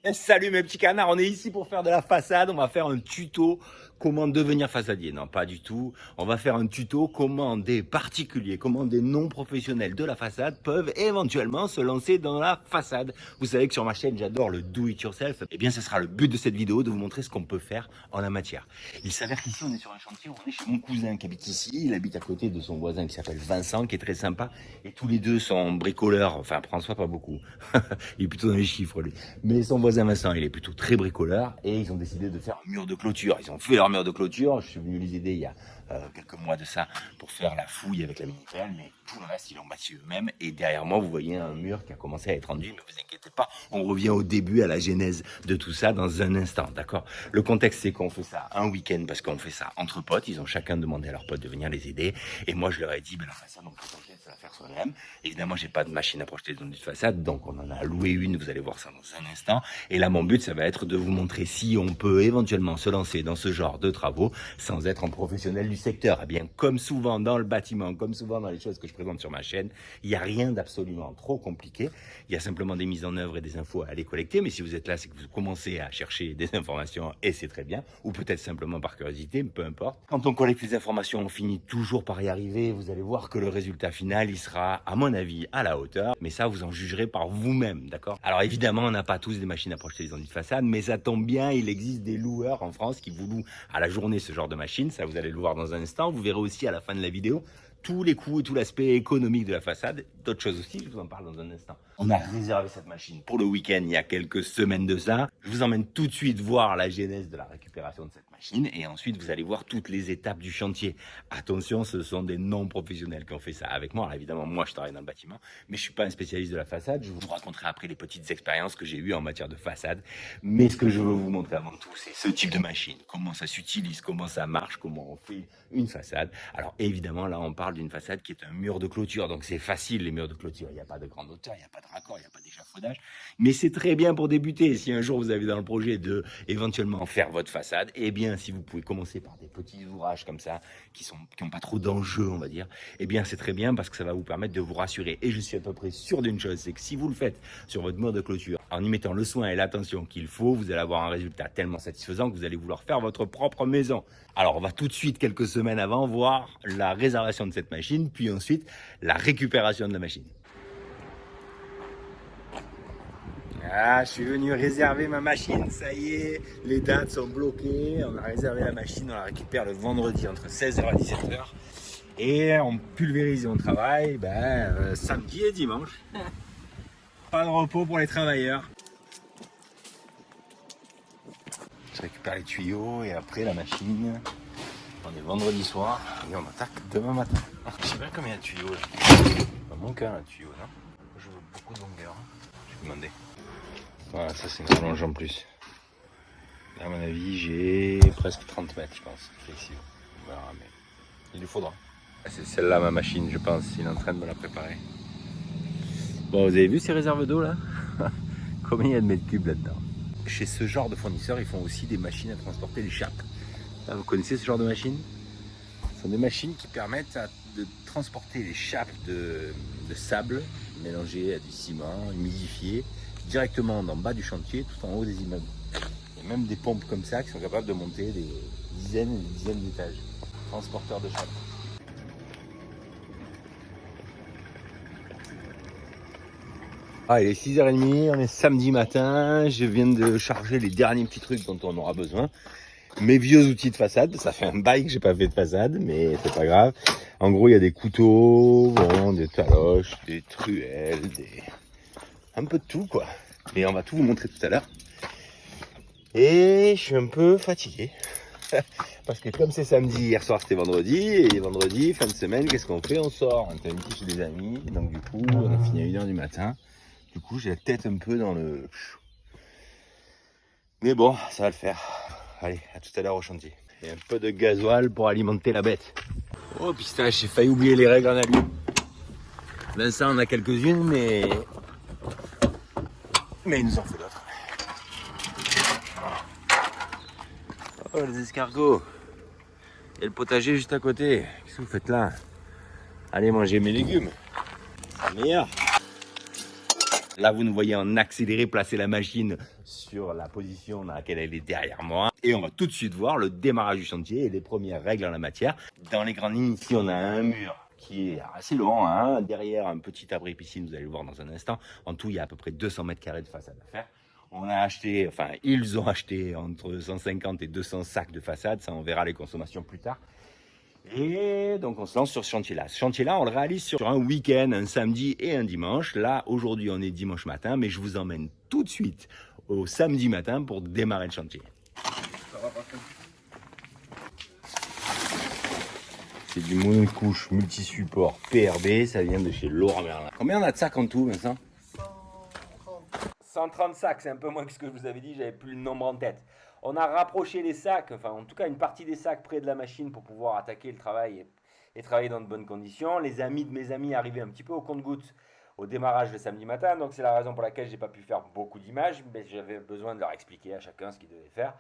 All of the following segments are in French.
Salut mes petits canards, on est ici pour faire de la façade, on va faire un tuto comment devenir façadier. Non, pas du tout. On va faire un tuto comment des particuliers, comment des non-professionnels de la façade peuvent éventuellement se lancer dans la façade. Vous savez que sur ma chaîne, j'adore le do it yourself. Eh bien, ce sera le but de cette vidéo, de vous montrer ce qu'on peut faire en la matière. Il s'avère qu'ici, on est sur un chantier, on est chez mon cousin qui habite ici. Il habite à côté de son voisin qui s'appelle Vincent, qui est très sympa. Et tous les deux sont bricoleurs. Enfin, François, pas beaucoup. Il est plutôt dans les chiffres, lui. Mais son voisin Vincent, il est plutôt très bricoleur et ils ont décidé de faire un mur de clôture. Ils ont fait leur mur de clôture. Je suis venu les aider il y a quelques mois de ça pour faire la fouille avec la mini-pelle, mais tout le reste, ils l'ont bâti eux-mêmes. Et derrière moi, vous voyez un mur qui a commencé à être rendu, mais vous inquiétez pas, on revient au début, à la genèse de tout ça dans un instant, d'accord? Le contexte, c'est qu'on fait ça un week-end parce qu'on fait ça entre potes. Ils ont chacun demandé à leurs potes de venir les aider. Et moi, je leur ai dit, ben, la façade, on peut la faire soi-même. Évidemment, j'ai pas de machine à projeter dans une façade, donc on en a loué une, vous allez voir ça dans un instant. Et là, mon but, ça va être de vous montrer si on peut éventuellement se lancer dans ce genre de travaux sans être un professionnel du secteur. Eh bien, comme souvent dans le bâtiment, comme souvent dans les choses que je présente sur ma chaîne, il n'y a rien d'absolument trop compliqué. Il y a simplement des mises en œuvre et des infos à aller collecter. Mais si vous êtes là, c'est que vous commencez à chercher des informations et c'est très bien. Ou peut-être simplement par curiosité, peu importe. Quand on collecte les informations, on finit toujours par y arriver. Vous allez voir que le résultat final, il sera, à mon avis, à la hauteur. Mais ça, vous en jugerez par vous-même, d'accord? Alors évidemment, on n'a pas tous des machines à projeter dans une façade, mais ça tombe bien, il existe des loueurs en France qui vous louent à la journée ce genre de machine. Ça, vous allez le voir dans un instant. Vous verrez aussi à la fin de la vidéo tous les coûts et tout l'aspect économique de la façade. D'autres choses aussi, je vous en parle dans un instant. On a réservé cette machine pour le week-end il y a quelques semaines de ça. Je vous emmène tout de suite voir la genèse de la récupération de cette machine et ensuite vous allez voir toutes les étapes du chantier. Attention, ce sont des non-professionnels qui ont fait ça avec moi. Alors évidemment, moi je travaille dans le bâtiment, mais je suis pas un spécialiste de la façade. Je vous raconterai après les petites expériences que j'ai eues en matière de façade. Mais ce que je veux vous montrer avant tout, c'est ce type de machine. Comment ça s'utilise, comment ça marche, comment on fait une façade. Alors évidemment, là on parle d'une façade qui est un mur de clôture, donc c'est facile les murs de clôture. Il n'y a pas de grande hauteur, il n'y a pas de raccord, il n'y a pas d'échafaudage. Mais c'est très bien pour débuter. Si un jour vous avez dans le projet de éventuellement faire votre façade, eh bien si vous pouvez commencer par des petits ouvrages comme ça, qui n'ont pas trop d'enjeux, on va dire, eh bien c'est très bien parce que ça va vous permettre de vous rassurer. Et je suis à peu près sûr d'une chose, c'est que si vous le faites sur votre mur de clôture, en y mettant le soin et l'attention qu'il faut, vous allez avoir un résultat tellement satisfaisant que vous allez vouloir faire votre propre maison. Alors on va tout de suite, quelques semaines avant, voir la réservation de cette machine, puis ensuite la récupération de la machine. Ah, je suis venu réserver ma machine, ça y est, les dates sont bloquées, on a réservé la machine, on la récupère le vendredi entre 16h et 17h. Et on pulvérise et on travaille samedi et dimanche. Pas de repos pour les travailleurs. Je récupère les tuyaux et après la machine. On est vendredi soir et on attaque demain matin. Je sais pas combien de tuyaux là. Pas mon cas un tuyau, non? Je veux beaucoup de longueur. Je vais demander. Voilà, ça c'est une rallonge en plus. Là, à mon avis, j'ai presque 30 mètres, je pense. Ici. On verra, mais il lui faudra. C'est celle-là ma machine, je pense. Il est en train de me la préparer. Bon, vous avez vu ces réserves d'eau là? Combien il y a de mètres cubes là-dedans? Chez ce genre de fournisseurs, ils font aussi des machines à transporter les chapes. Là, vous connaissez ce genre de machines? Ce sont des machines qui permettent de transporter les chapes de sable mélangées à du ciment, humidifié, directement en bas du chantier, tout en haut des immeubles. Il y a même des pompes comme ça qui sont capables de monter des dizaines et des dizaines d'étages. Transporteurs de chapes. Ah, il est 6h30, on est samedi matin, je viens de charger les derniers petits trucs dont on aura besoin. Mes vieux outils de façade, ça fait un bail que j'ai pas fait de façade, mais c'est pas grave. En gros, il y a des couteaux, bon, des taloches, des truelles, un peu de tout quoi. Mais on va tout vous montrer tout à l'heure. Et je suis un peu fatigué. Parce que comme c'est samedi, hier soir c'était vendredi, et vendredi, fin de semaine, qu'est-ce qu'on fait? On sort, on était un petit chez des amis, et donc du coup, on a fini à 1h du matin. Du coup, j'ai la tête un peu dans le... Mais bon, ça va le faire. Allez, à tout à l'heure au chantier. Et un peu de gasoil pour alimenter la bête. Oh pistache, j'ai failli oublier les règles en alu. Vincent en a quelques-unes, mais il nous en faut d'autres. Oh les escargots. Et le potager juste à côté. Qu'est-ce que vous faites là? Allez manger mes légumes. C'est meilleur. Là, vous nous voyez en accéléré placer la machine sur la position dans laquelle elle est derrière moi. Et on va tout de suite voir le démarrage du chantier et les premières règles en la matière. Dans les grandes lignes, ici, on a un mur qui est assez long, hein. Derrière, un petit abri piscine, vous allez le voir dans un instant. En tout, il y a à peu près 200 mètres carrés de façade à faire. On a acheté, enfin, ils ont acheté entre 150 et 200 sacs de façade. Ça, on verra les consommations plus tard. Et donc on se lance sur ce chantier-là. Ce chantier-là, on le réalise sur un week-end, un samedi et un dimanche. Là, aujourd'hui, on est dimanche matin, mais je vous emmène tout de suite au samedi matin pour démarrer le chantier. C'est du monocouche multi-support PRB, ça vient de chez Laurent Merlin. Combien on a de sacs en tout, Vincent ? 130 sacs, c'est un peu moins que ce que je vous avais dit, j'avais plus le nombre en tête. On a rapproché les sacs, enfin en tout cas une partie des sacs près de la machine pour pouvoir attaquer le travail et travailler dans de bonnes conditions. Les amis de mes amis arrivaient un petit peu au compte-gouttes au démarrage le samedi matin, donc c'est la raison pour laquelle j'ai pas pu faire beaucoup d'images, mais j'avais besoin de leur expliquer à chacun ce qu'ils devaient faire.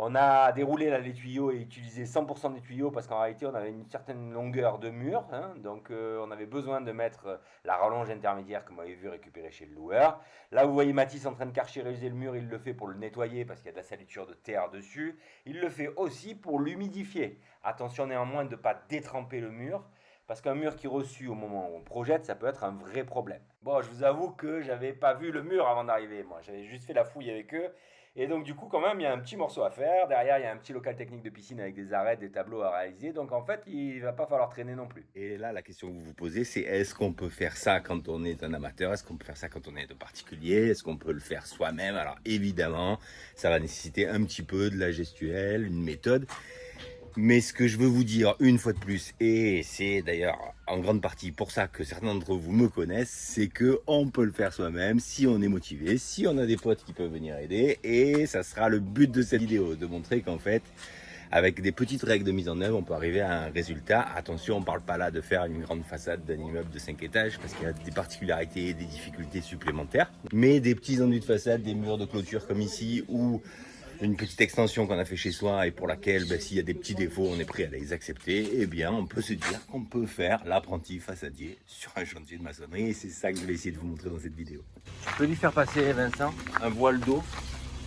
On a déroulé là, les tuyaux et utilisé 100% des tuyaux parce qu'en réalité on avait une certaine longueur de mur, hein, donc on avait besoin de mettre la rallonge intermédiaire que vous m'avez vu récupérer chez le loueur. Là vous voyez Mathis en train de carchériser le mur, il le fait pour le nettoyer parce qu'il y a de la saliture de terre dessus. Il le fait aussi pour l'humidifier. Attention néanmoins de ne pas détremper le mur. Parce qu'un mur qui reçut au moment où on projette, ça peut être un vrai problème. Bon, je vous avoue que j'avais pas vu le mur avant d'arriver. Moi, j'avais juste fait la fouille avec eux. Et donc, du coup, quand même, il y a un petit morceau à faire. Derrière, il y a un petit local technique de piscine avec des arêtes, des tableaux à réaliser. Donc, en fait, il va pas falloir traîner non plus. Et là, la question que vous vous posez, c'est est-ce qu'on peut faire ça quand on est un amateur? Est-ce qu'on peut faire ça quand on est un particulier? Est-ce qu'on peut le faire soi-même? Alors, évidemment, ça va nécessiter un petit peu de la gestuelle, une méthode. Mais ce que je veux vous dire une fois de plus, et c'est d'ailleurs en grande partie pour ça que certains d'entre vous me connaissent, c'est que on peut le faire soi-même si on est motivé, si on a des potes qui peuvent venir aider, et ça sera le but de cette vidéo, de montrer qu'en fait, avec des petites règles de mise en œuvre, on peut arriver à un résultat. Attention, on ne parle pas là de faire une grande façade d'un immeuble de 5 étages, parce qu'il y a des particularités et des difficultés supplémentaires, mais des petits enduits de façade, des murs de clôture comme ici, ou une petite extension qu'on a fait chez soi et pour laquelle, s'il y a des petits défauts, on est prêt à les accepter, eh bien, on peut se dire qu'on peut faire l'apprenti façadier sur un chantier de maçonnerie. Et c'est ça que je vais essayer de vous montrer dans cette vidéo. Tu peux lui faire passer, Vincent, un voile d'eau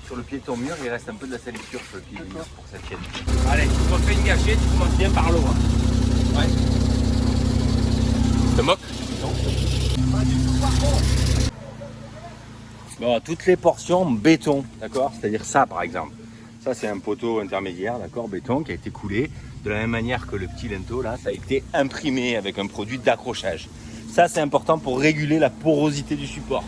sur le pied de ton mur. Il reste un peu de la salissure sur le pied du mur pour que ça tienne. Allez, tu refais une gâchette, tu commences bien par l'eau. Hein. Ouais. Tu te moques? Non. Pas du tout, par contre. Bon, toutes les portions béton, d'accord, c'est-à-dire ça par exemple. Ça c'est un poteau intermédiaire, d'accord, béton qui a été coulé de la même manière que le petit linteau là, ça a été imprimé avec un produit d'accrochage. Ça c'est important pour réguler la porosité du support,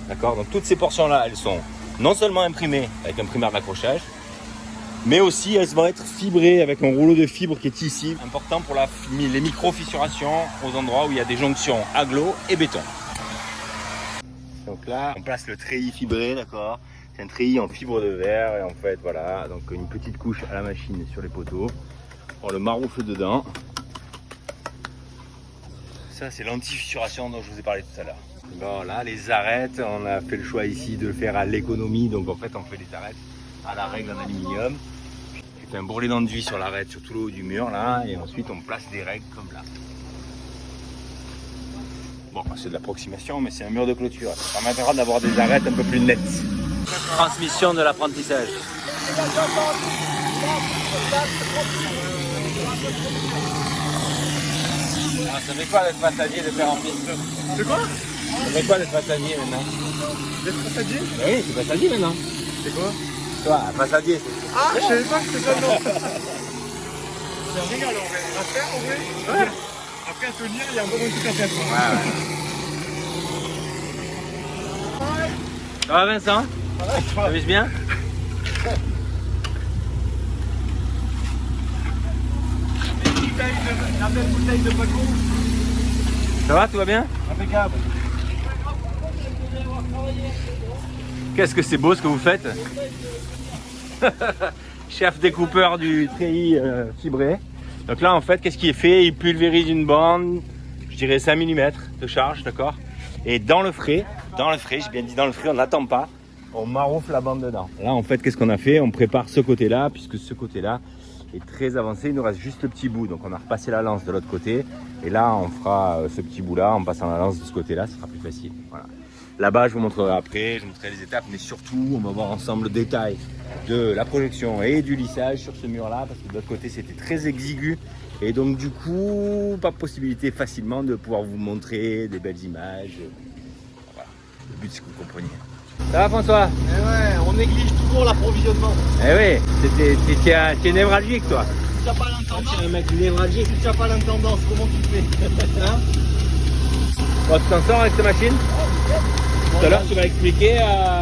d'accord. Donc toutes ces portions là, elles sont non seulement imprimées avec un primaire d'accrochage, mais aussi elles vont être fibrées avec un rouleau de fibre qui est ici, important pour les micro-fissurations aux endroits où il y a des jonctions agglo et béton. Donc là, on place le treillis fibré, d'accord. C'est un treillis en fibre de verre et en fait, voilà, donc une petite couche à la machine sur les poteaux. On le maroufle dedans. Ça, c'est l'anti-fissuration dont je vous ai parlé tout à l'heure. Bon, là, les arêtes, on a fait le choix ici de le faire à l'économie. Donc en fait, on fait les arêtes à la règle en aluminium. On fait un bourrelet d'enduit sur l'arête, sur tout le haut du mur, là. Et ensuite, on place des règles comme là. Bon, c'est de l'approximation, mais c'est un mur de clôture. Ça permettra d'avoir des arêtes un peu plus nettes. Transmission de l'apprentissage. Alors, ça fait quoi d'être façadier de faire en piste? C'est quoi? Ça fait quoi d'être façadier maintenant? D'être façadier? Oui, c'est façadier maintenant. C'est quoi? Toi, façadier. Ah, je savais pas que c'était ça, non. C'est un régal en vrai. À faire en vrai? Ouais. Après à tenir, il y a vraiment un truc à faire. Ouais. Ça va Vincent? Tu t'amuses bien? La belle bouteille de Paco. Ça va, tout va bien? Impeccable. Qu'est-ce que c'est beau ce que vous faites? Chef découpeur du treillis fibré. Donc là en fait qu'est-ce qui est fait? Il pulvérise une bande, je dirais 5 mm de charge, d'accord. Et dans le frais, j'ai bien dit dans le frais, on n'attend pas, on maroufle la bande dedans. Là en fait qu'est-ce qu'on a fait? On prépare ce côté-là, puisque ce côté-là est très avancé, il nous reste juste le petit bout. Donc on a repassé la lance de l'autre côté. Et là on fera ce petit bout là en passant la lance de ce côté-là, ce sera plus facile. Voilà. Là-bas, je vous montrerai après, je vous montrerai les étapes, mais surtout, on va voir ensemble le détail de la projection et du lissage sur ce mur-là, parce que de l'autre côté, c'était très exigu. Et donc, du coup, pas possibilité facilement de pouvoir vous montrer des belles images. Voilà, le but, c'est que vous compreniez. Ça va, François? Eh ouais, on néglige toujours l'approvisionnement. Eh oui, tu es névralgique, toi. Si tu n'as pas l'intendance, Tu es un mec névralgique. si tu n'as pas l'intendance, comment tu fais? Hein? Bon, tu t'en sors avec cette machine? Tout à l'heure, tu vas expliquer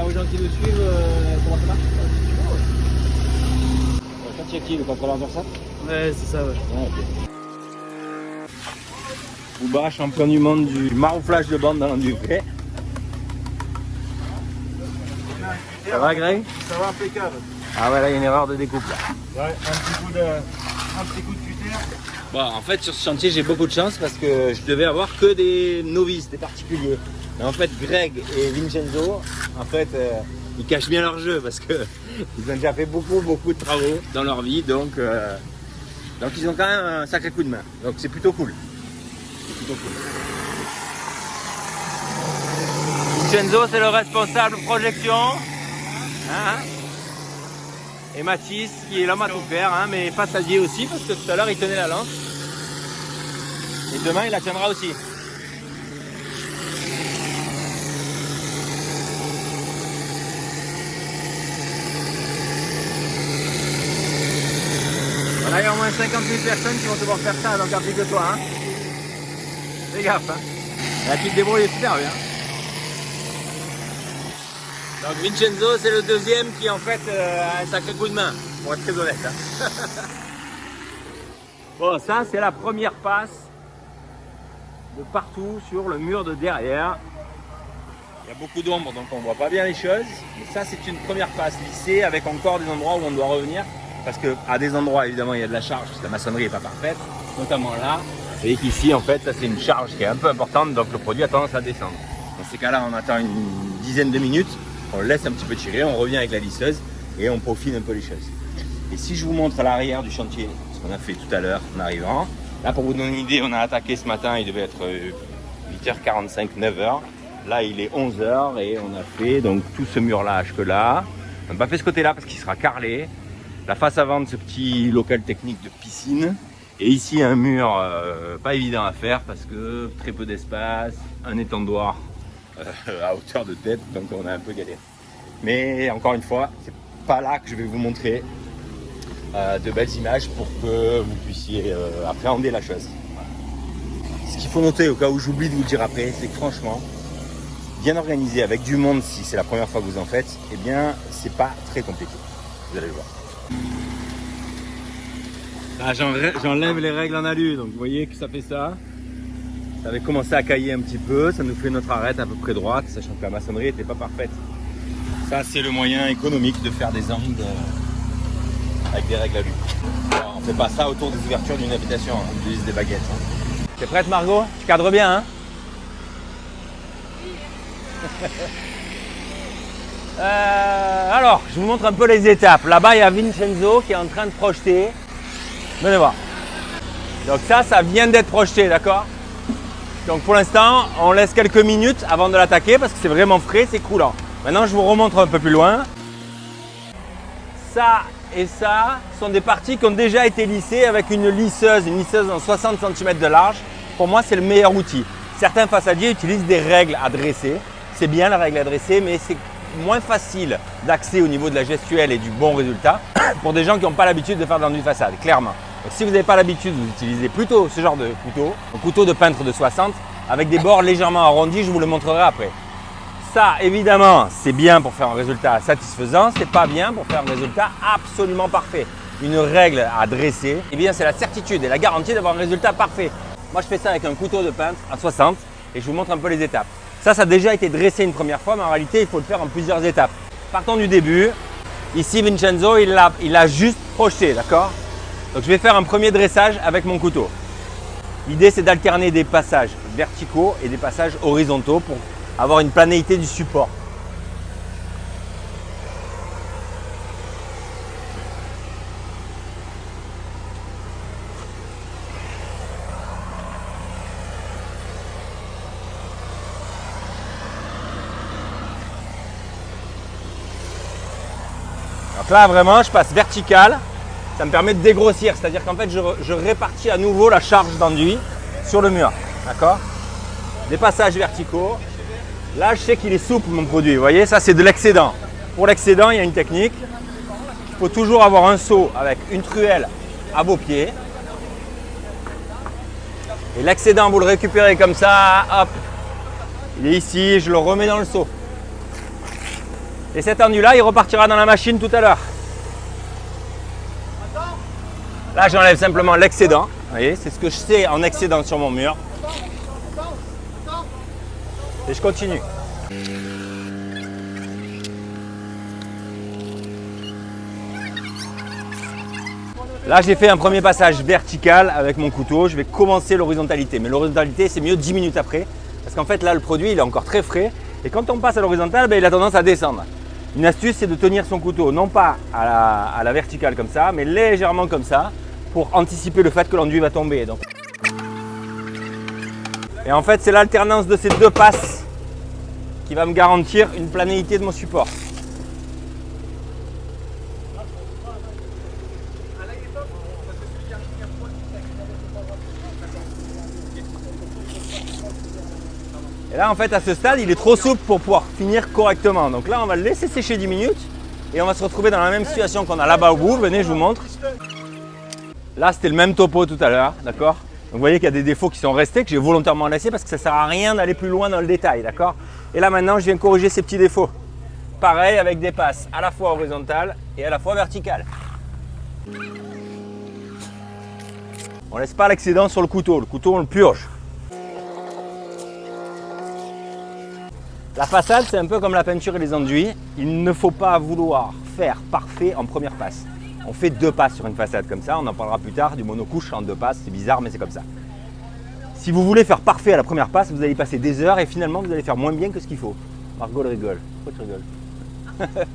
aux gens qui nous suivent comment ça marche. Toi, tu es qui, le contrôleur de ça? Ouais, c'est ça, ouais. Bouba, champion du monde du marouflage de bande dans l'endurée. Ça va, Greg? Ça va impeccable. Ah ouais, là, il y a une erreur de découpe, là. Ouais, un petit coup de cutter. Bon, en fait, sur ce chantier, j'ai beaucoup de chance parce que je devais avoir que des novices, des particuliers. Mais en fait, Greg et Vincenzo, en fait, ils cachent bien leur jeu parce que ils ont déjà fait beaucoup de travaux dans leur vie, donc ils ont quand même un sacré coup de main. Donc c'est plutôt cool. C'est plutôt cool. Vincenzo, c'est le responsable projection. Hein? Et Mathis, qui est l'homme à tout faire, hein, mais façadier aussi, parce que tout à l'heure, il tenait la lance. Et demain, il la tiendra aussi. Voilà, il y a au moins 50 000 personnes qui vont devoir faire ça, donc applique-toi. Hein. Fais gaffe. Hein. Là, tu te débrouilles super bien. Donc Vincenzo, c'est le deuxième qui en fait a un sacré coup de main, pour être très honnête. Hein. Bon, ça c'est la première passe de partout sur le mur de derrière. Il y a beaucoup d'ombre, donc on ne voit pas bien les choses. Mais ça c'est une première passe lissée avec encore des endroits où on doit revenir. Parce qu'à des endroits, évidemment, il y a de la charge, parce que la maçonnerie n'est pas parfaite, notamment là. Vous voyez qu'ici, en fait, ça c'est une charge qui est un peu importante, donc le produit a tendance à descendre. Dans ces cas-là, on attend une dizaine de minutes. On le laisse un petit peu tirer, on revient avec la lisseuse et on peaufine un peu les choses. Et si je vous montre l'arrière du chantier, ce qu'on a fait tout à l'heure en arrivant, là pour vous donner une idée, on a attaqué ce matin, il devait être 8h45, 9h. Là il est 11h et on a fait donc tout ce mur-là que là. On n'a pas fait ce côté-là parce qu'il sera carrelé. La face avant de ce petit local technique de piscine. Et ici un mur pas évident à faire parce que très peu d'espace, un étendoir à hauteur de tête, donc on a un peu galéré. Mais encore une fois, c'est pas là que je vais vous montrer de belles images pour que vous puissiez appréhender la chose. Voilà. Ce qu'il faut noter, au cas où j'oublie de vous le dire après, c'est que franchement, bien organisé avec du monde, si c'est la première fois que vous en faites, eh bien, c'est pas très compliqué. Vous allez le voir. Là, j'enlève les règles en alu, donc vous voyez que ça fait ça. Ça avait commencé à cailler un petit peu, ça nous fait notre arête à peu près droite, sachant que la maçonnerie n'était pas parfaite. Ça, c'est le moyen économique de faire des angles avec des règles alu. Alors, on ne fait pas ça autour des ouvertures d'une habitation, on utilise des baguettes. Hein. T'es prête, Margot? Tu cadres bien, hein? Alors, je vous montre un peu les étapes. Là-bas, il y a Vincenzo qui est en train de projeter. Venez voir. Donc ça vient d'être projeté, d'accord? Donc pour l'instant, on laisse quelques minutes avant de l'attaquer parce que c'est vraiment frais, c'est coulant. Maintenant, je vous remontre un peu plus loin. Ça et ça sont des parties qui ont déjà été lissées avec une lisseuse en 60 cm de large. Pour moi, c'est le meilleur outil. Certains façadiers utilisent des règles à dresser. C'est bien la règle à dresser, mais c'est moins facile d'accès au niveau de la gestuelle et du bon résultat pour des gens qui n'ont pas l'habitude de faire de l'enduit de façade, clairement. Donc, si vous n'avez pas l'habitude, vous utilisez plutôt ce genre de couteau, un couteau de peintre de 60 avec des bords légèrement arrondis, je vous le montrerai après. Ça, évidemment, c'est bien pour faire un résultat satisfaisant, c'est pas bien pour faire un résultat absolument parfait. Une règle à dresser, eh bien, c'est la certitude et la garantie d'avoir un résultat parfait. Moi, je fais ça avec un couteau de peintre à 60 et je vous montre un peu les étapes. Ça a déjà été dressé une première fois, mais en réalité, il faut le faire en plusieurs étapes. Partons du début. Ici, Vincenzo, il a juste projeté, d'accord? Donc, je vais faire un premier dressage avec mon couteau. L'idée, c'est d'alterner des passages verticaux et des passages horizontaux pour avoir une planéité du support. Donc là, vraiment, je passe vertical. Ça me permet de dégrossir, c'est-à-dire qu'en fait, je répartis à nouveau la charge d'enduit sur le mur. D'accord? Des passages verticaux. Là, je sais qu'il est souple, mon produit. Vous voyez, ça, c'est de l'excédent. Pour l'excédent, il y a une technique. Il faut toujours avoir un seau avec une truelle à vos pieds. Et l'excédent, vous le récupérez comme ça. Hop, il est ici. Je le remets dans le seau. Et cet enduit-là, il repartira dans la machine tout à l'heure. Là, j'enlève simplement l'excédent. Vous voyez, c'est ce que je sais en excédent sur mon mur. Et je continue. Là, j'ai fait un premier passage vertical avec mon couteau. Je vais commencer l'horizontalité. Mais l'horizontalité, c'est mieux 10 minutes après. Parce qu'en fait, là, le produit, il est encore très frais. Et quand on passe à l'horizontale, ben, il a tendance à descendre. Une astuce, c'est de tenir son couteau, non pas à la verticale comme ça, mais légèrement comme ça, pour anticiper le fait que l'enduit va tomber. Donc. Et en fait, c'est l'alternance de ces deux passes qui va me garantir une planéité de mon support. Et là, en fait, à ce stade, il est trop souple pour pouvoir finir correctement. Donc là, on va le laisser sécher 10 minutes et on va se retrouver dans la même situation qu'on a là-bas au bout. Venez, je vous montre. Là, c'était le même topo tout à l'heure, d'accord? Donc, vous voyez qu'il y a des défauts qui sont restés, que j'ai volontairement laissés parce que ça ne sert à rien d'aller plus loin dans le détail, d'accord? Et là, maintenant, je viens corriger ces petits défauts. Pareil avec des passes à la fois horizontales et à la fois verticales. On ne laisse pas l'excédent sur le couteau, on le purge. La façade, c'est un peu comme la peinture et les enduits. Il ne faut pas vouloir faire parfait en première passe. On fait 2 passes sur une façade comme ça, on en parlera plus tard, du monocouche en 2 passes, c'est bizarre mais c'est comme ça. Si vous voulez faire parfait à la première passe, vous allez passer des heures et finalement vous allez faire moins bien que ce qu'il faut. Margot rigole. Pourquoi tu rigoles?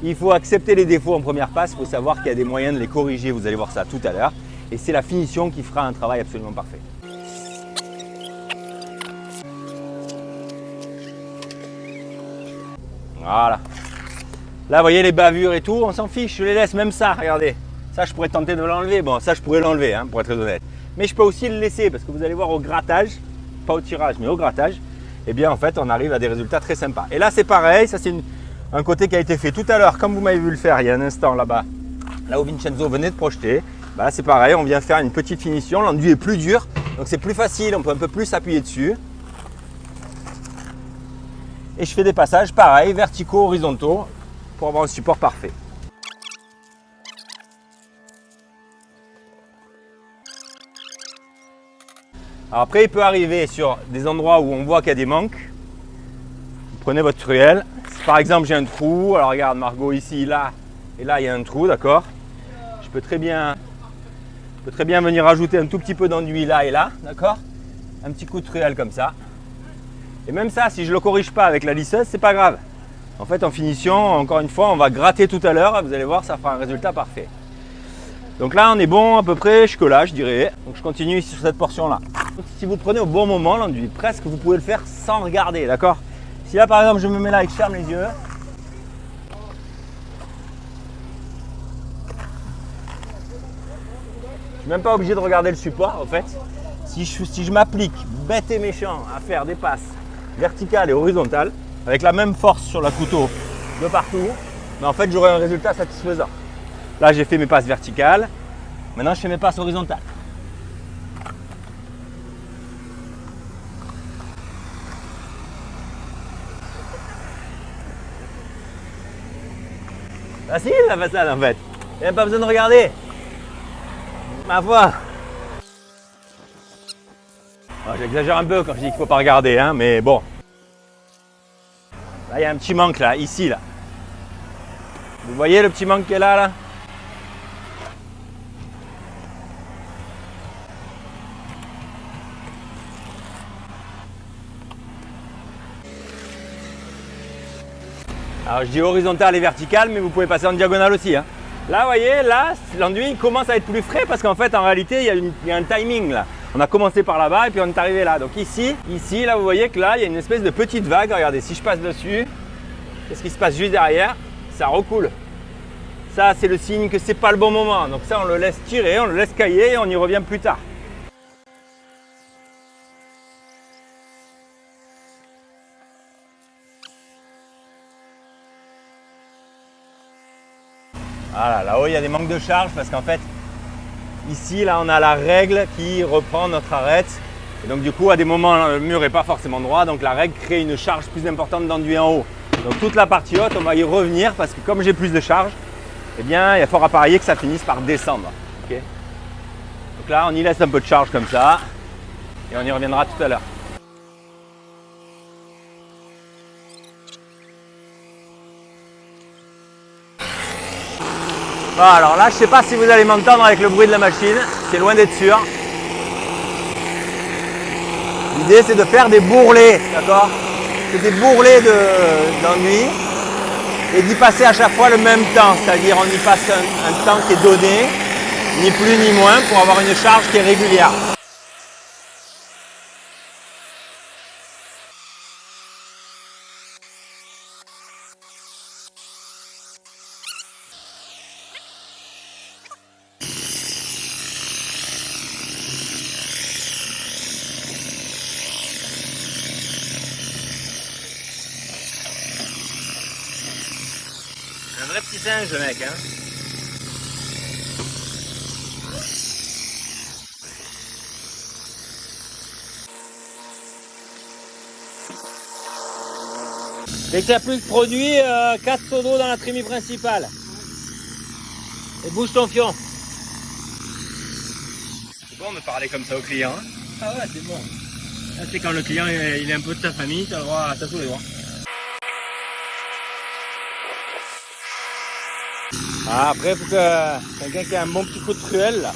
Il faut accepter les défauts en première passe, il faut savoir qu'il y a des moyens de les corriger, vous allez voir ça tout à l'heure. Et c'est la finition qui fera un travail absolument parfait. Voilà. Là, vous voyez les bavures et tout, on s'en fiche, je les laisse, même ça, regardez. Ça, je pourrais tenter de l'enlever. Bon, ça, je pourrais l'enlever, hein, pour être très honnête. Mais je peux aussi le laisser, parce que vous allez voir au grattage, pas au tirage, mais au grattage, eh bien, en fait, on arrive à des résultats très sympas. Et là, c'est pareil, ça, c'est un côté qui a été fait tout à l'heure, comme vous m'avez vu le faire il y a un instant là-bas. Là où Vincenzo venait de projeter, bah, là, c'est pareil, on vient faire une petite finition. L'enduit est plus dur, donc c'est plus facile, on peut un peu plus s'appuyer dessus. Et je fais des passages pareils, verticaux, horizontaux, pour avoir un support parfait. Alors après, il peut arriver sur des endroits où on voit qu'il y a des manques. Vous prenez votre truelle. Si par exemple j'ai un trou, alors regarde Margot ici, là, et là il y a un trou, d'accord? Je peux très bien venir ajouter un tout petit peu d'enduit là et là, d'accord? Un petit coup de truelle comme ça. Et même ça, si je ne le corrige pas avec la lisseuse, c'est pas grave. En fait, en finition, encore une fois, on va gratter tout à l'heure. Vous allez voir, ça fera un résultat parfait. Donc là, on est bon à peu près jusque là, je dirais. Donc je continue ici sur cette portion-là. Si vous prenez au bon moment l'enduit, presque, vous pouvez le faire sans regarder, d'accord? Si là, par exemple, je me mets là et que je ferme les yeux. Je suis même pas obligé de regarder le support, en fait. Si je m'applique, bête et méchant, à faire des passes verticales et horizontales, avec la même force sur le couteau de partout, mais en fait j'aurai un résultat satisfaisant. Là j'ai fait mes passes verticales, maintenant je fais mes passes horizontales. Facile la façade en fait, il n'y a même pas besoin de regarder. Ma foi. J'exagère un peu quand je dis qu'il ne faut pas regarder, hein, mais bon. Là, il y a un petit manque, là, ici, là. Vous voyez le petit manque qui est là, là? Alors, je dis horizontal et vertical, mais vous pouvez passer en diagonale aussi, hein. Là, vous voyez, là, l'enduit commence à être plus frais parce qu'en fait, en réalité, il y a un timing, là. On a commencé par là-bas et puis on est arrivé là. Donc ici, là, vous voyez que là, il y a une espèce de petite vague. Regardez, si je passe dessus, qu'est-ce qui se passe juste derrière? Ça recoule. ça c'est le signe que c'est pas le bon moment. Donc ça on le laisse tirer, on le laisse cailler et on y revient plus tard. Voilà, là-haut il y a des manques de charge parce qu'en fait ici là on a la règle qui reprend notre arête. Et donc du coup à des moments le mur n'est pas forcément droit, donc la règle crée une charge plus importante d'enduit en haut. Donc toute la partie haute on va y revenir parce que comme j'ai plus de charge, eh bien il y a fort à parier que ça finisse par descendre. Okay, donc là on y laisse un peu de charge comme ça et on y reviendra tout à l'heure. Bon, alors là je ne sais pas si vous allez m'entendre avec le bruit de la machine, c'est loin d'être sûr. L'idée c'est de faire des bourrelets, d'accord? C'est des bourrelets d'enduit et d'y passer à chaque fois le même temps, c'est-à-dire on y passe un temps qui est donné, ni plus ni moins, pour avoir une charge qui est régulière. Un vrai petit singe le mec, hein. Dès que tu as plus de produit, 4 seaux d'eau dans la trémie principale. Et bouge ton fion. C'est bon de parler comme ça au client, hein? Ah ouais, c'est bon. Là, c'est quand le client il est un peu de ta famille, tu as le droit à tous les droits. Ah, après, il faut que quelqu'un qui a un bon petit coup de truelle là.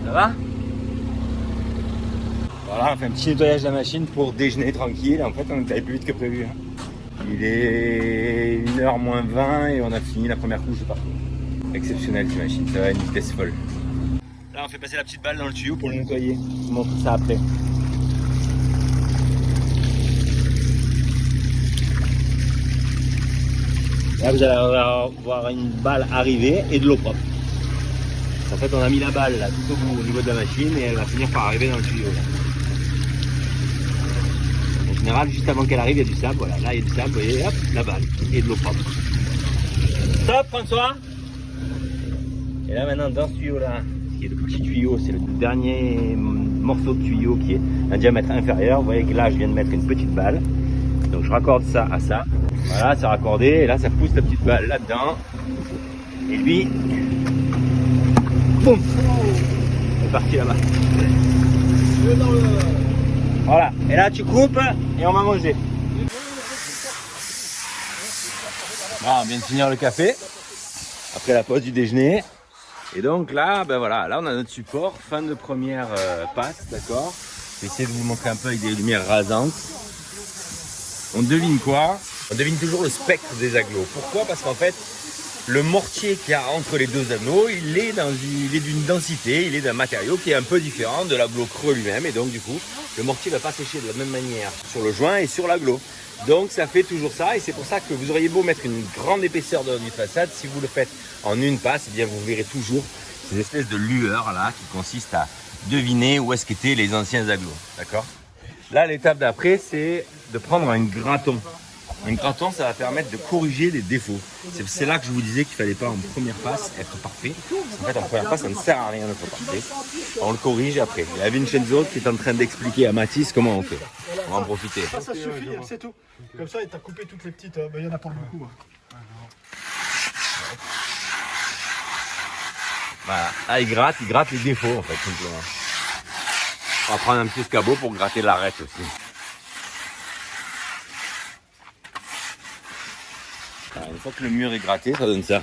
Ça va? Voilà, on fait un petit nettoyage de la machine pour déjeuner tranquille. En fait, on est allé plus vite que prévu. Hein. Il est 1h moins 20 et on a fini la première couche de partout. Exceptionnel cette machine, ça va à une vitesse folle. Là, on fait passer la petite balle dans le tuyau pour le nettoyer. Je vous montre ça après. Là, vous allez voir une balle arriver et de l'eau propre. En fait, on a mis la balle là tout au bout au niveau de la machine et elle va finir par arriver dans le tuyau. Là. En général, juste avant qu'elle arrive, il y a du sable. Voilà, là, il y a du sable, vous voyez, hop, la balle et de l'eau propre. Stop, François. Et là, maintenant, dans ce tuyau-là, qui est le petit tuyau, c'est le dernier morceau de tuyau qui est un diamètre inférieur. Vous voyez que là, je viens de mettre une petite balle. Donc, je raccorde ça à ça. Voilà, c'est raccordé. Et là, ça pousse la petite balle là-dedans. Et lui, boum, c'est parti là-bas. Voilà, et là tu coupes et on va manger. Bon, on vient de finir le café après la pause du déjeuner. Et donc là, ben voilà, là on a notre support, fin de première passe, d'accord. Je vais essayer de vous montrer un peu avec des lumières rasantes. On devine quoi? On devine toujours le spectre des agglos. Pourquoi? Parce qu'en fait, le mortier qu'il y a entre les deux anneaux, il est d'une densité, il est d'un matériau qui est un peu différent de l'agglo creux lui-même. Et donc du coup, le mortier ne va pas sécher de la même manière sur le joint et sur l'agglo. Donc ça fait toujours ça et c'est pour ça que vous auriez beau mettre une grande épaisseur de façade, si vous le faites en une passe, eh bien vous verrez toujours ces espèces de lueurs là qui consistent à deviner où est-ce qu'étaient les anciens agglos. D'accord? Là, l'étape d'après, c'est de prendre un graton. Un graton, ça va permettre de corriger les défauts. C'est là que je vous disais qu'il ne fallait pas en première passe être parfait. En fait, en première passe, ça ne sert à rien d'être parfait. On le corrige après. Il y a Vincenzo qui est en train d'expliquer à Mathis comment on fait. On va en profiter. Ça suffit, c'est tout. Comme ça, tu as coupé toutes les petites. Il y en a pas beaucoup. Voilà. Là, il gratte les défauts en fait, simplement. On va prendre un petit escabeau pour gratter l'arête aussi. Alors, une fois que le mur est gratté, ça donne ça.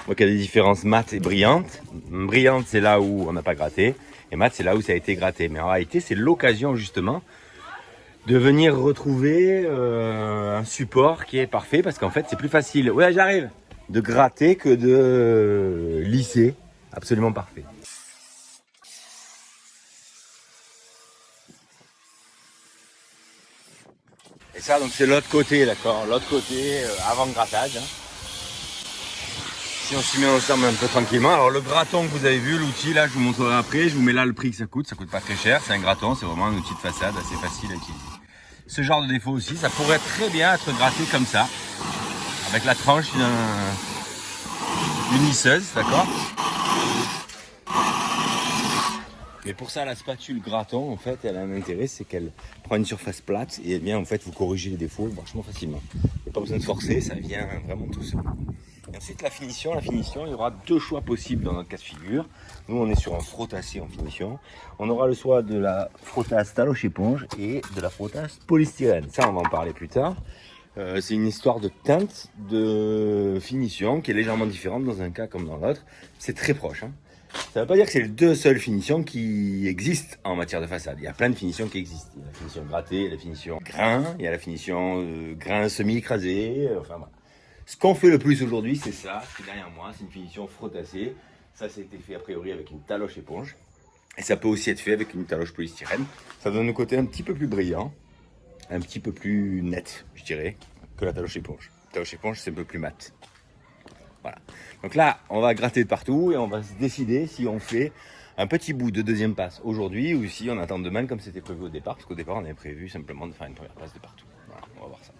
On voit qu'il y a des différences mates et brillantes. Brillante, c'est là où on n'a pas gratté. Et mat, c'est là où ça a été gratté. Mais en réalité, c'est l'occasion justement de venir retrouver un support qui est parfait. Parce qu'en fait, c'est plus facile, ouais, j'arrive, de gratter que de lisser. Absolument parfait. Et ça, donc c'est l'autre côté, d'accord, l'autre côté avant grattage. Hein. Si on s'y met ensemble un peu tranquillement. Alors le graton que vous avez vu, l'outil là, je vous montrerai après. Je vous mets là le prix que ça coûte pas très cher. C'est un graton, c'est vraiment un outil de façade assez facile à utiliser. Ce genre de défaut aussi, ça pourrait très bien être gratté comme ça, avec la tranche d'une lisseuse, d'accord. Mais pour ça, la spatule graton, en fait, elle a un intérêt, c'est qu'elle prend une surface plate et bien, en fait, vous corrigez les défauts vachement facilement. Il n'y a pas besoin de forcer, ça vient vraiment tout seul. Et ensuite, la finition, il y aura deux choix possibles dans notre cas de figure. Nous, on est sur un frotassé en finition. On aura le choix de la frotasse taloche éponge et de la frotasse polystyrène. Ça, on va en parler plus tard. C'est une histoire de teinte, de finition qui est légèrement différente dans un cas comme dans l'autre. C'est très proche, hein. Ça ne veut pas dire que c'est les deux seules finitions qui existent en matière de façade. Il y a plein de finitions qui existent. Il y a la finition grattée, la finition grain, il y a la finition grain semi-écrasé. Enfin, voilà. Ce qu'on fait le plus aujourd'hui, c'est ça, c'est derrière moi, c'est une finition frotassée. Ça a été fait a priori avec une taloche éponge. Et ça peut aussi être fait avec une taloche polystyrène. Ça donne un côté un petit peu plus brillant, un petit peu plus net, je dirais, que la taloche éponge. La taloche éponge, c'est un peu plus mat. Voilà. Donc là, on va gratter de partout et on va se décider si on fait un petit bout de deuxième passe aujourd'hui ou si on attend demain comme c'était prévu au départ. Parce qu'au départ, on avait prévu simplement de faire une première passe de partout. Voilà, on va voir ça.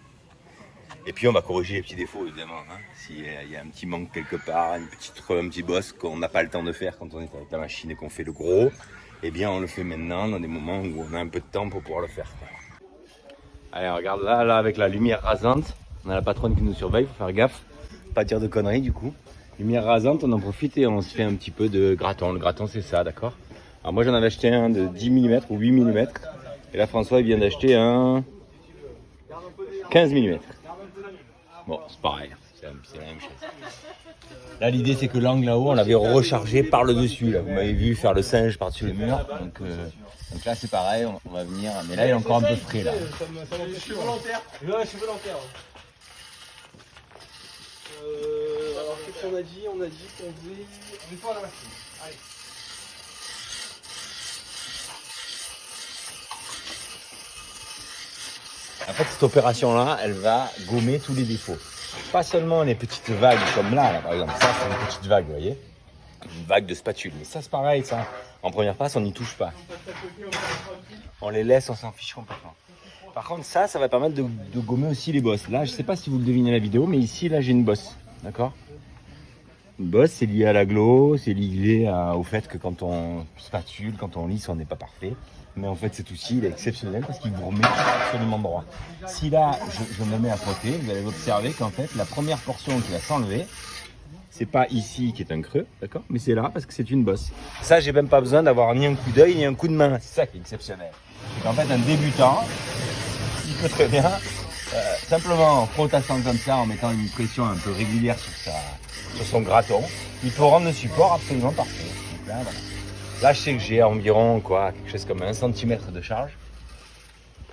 Et puis, on va corriger les petits défauts, évidemment. Hein. S'il y a un petit manque quelque part, un petit boss qu'on n'a pas le temps de faire quand on est avec la machine et qu'on fait le gros, eh bien, on le fait maintenant dans des moments où on a un peu de temps pour pouvoir le faire. Allez, regarde là, avec la lumière rasante. On a la patronne qui nous surveille, faut faire gaffe. Pas dire de conneries du coup. Lumière rasante, on en profite et on se fait un petit peu de graton. Le graton c'est ça, d'accord. Alors moi j'en avais acheté un de 10 mm ou 8 mm. Et là François il vient d'acheter un 15 mm. Bon, c'est pareil, c'est la même chose. Là l'idée c'est que l'angle là-haut on l'avait rechargé par le dessus. Là. Vous m'avez vu faire le singe par-dessus le mur. Donc là c'est pareil, on va venir. Mais là il est encore un peu frais là. Je suis volontaire. Ouais, je suis volontaire. Alors qu'est-ce qu'on a dit? On a dit qu'on faisait... On nettoie la machine. Allez. En fait, cette opération-là, elle va gommer tous les défauts. Pas seulement les petites vagues comme là par exemple. Ça, c'est une petite vague, vous voyez? Une vague de spatule. Mais ça, c'est pareil, ça. En première passe, on n'y touche pas. On les laisse, on s'en fiche complètement. Par contre, ça va permettre de gommer aussi les bosses. Là, je ne sais pas si vous le devinez à la vidéo, mais ici, là, j'ai une bosse. D'accord? Une bosse, c'est lié à l'agglo, c'est lié au fait que quand on spatule, quand on lisse, on n'est pas parfait. Mais en fait, cet outil, il est exceptionnel parce qu'il vous remet absolument droit. Si là, je me mets à frotter, vous allez observer qu'en fait, la première portion qui va s'enlever, c'est pas ici qui est un creux, d'accord? Mais c'est là parce que c'est une bosse. Ça, j'ai même pas besoin d'avoir ni un coup d'œil ni un coup de main. C'est ça qui est exceptionnel. C'est qu'en fait, un débutant, il peut très bien, simplement en frottassant comme ça, en mettant une pression un peu régulière sur son graton, il peut rendre le support absolument parfait. Donc là, voilà. Là, je sais que j'ai environ quelque chose comme 1 cm de charge.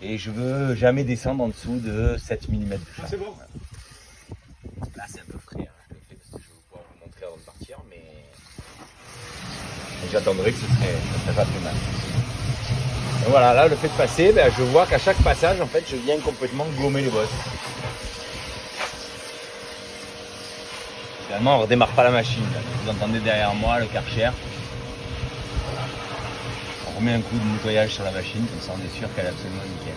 Et je veux jamais descendre en dessous de 7 mm de charge. C'est bon. Là, c'est un peu frais. Hein. Je le fais parce que je veux pouvoir vous montrer avant de partir. Mais j'attendrai que ce serait pas très mal. Donc voilà, là, le fait de passer, je vois qu'à chaque passage, en fait, je viens complètement gommer les bosses. Finalement, on ne redémarre pas la machine. Là. Vous entendez derrière moi le Karcher. On remet un coup de nettoyage sur la machine, comme ça on est sûr qu'elle est absolument nickel.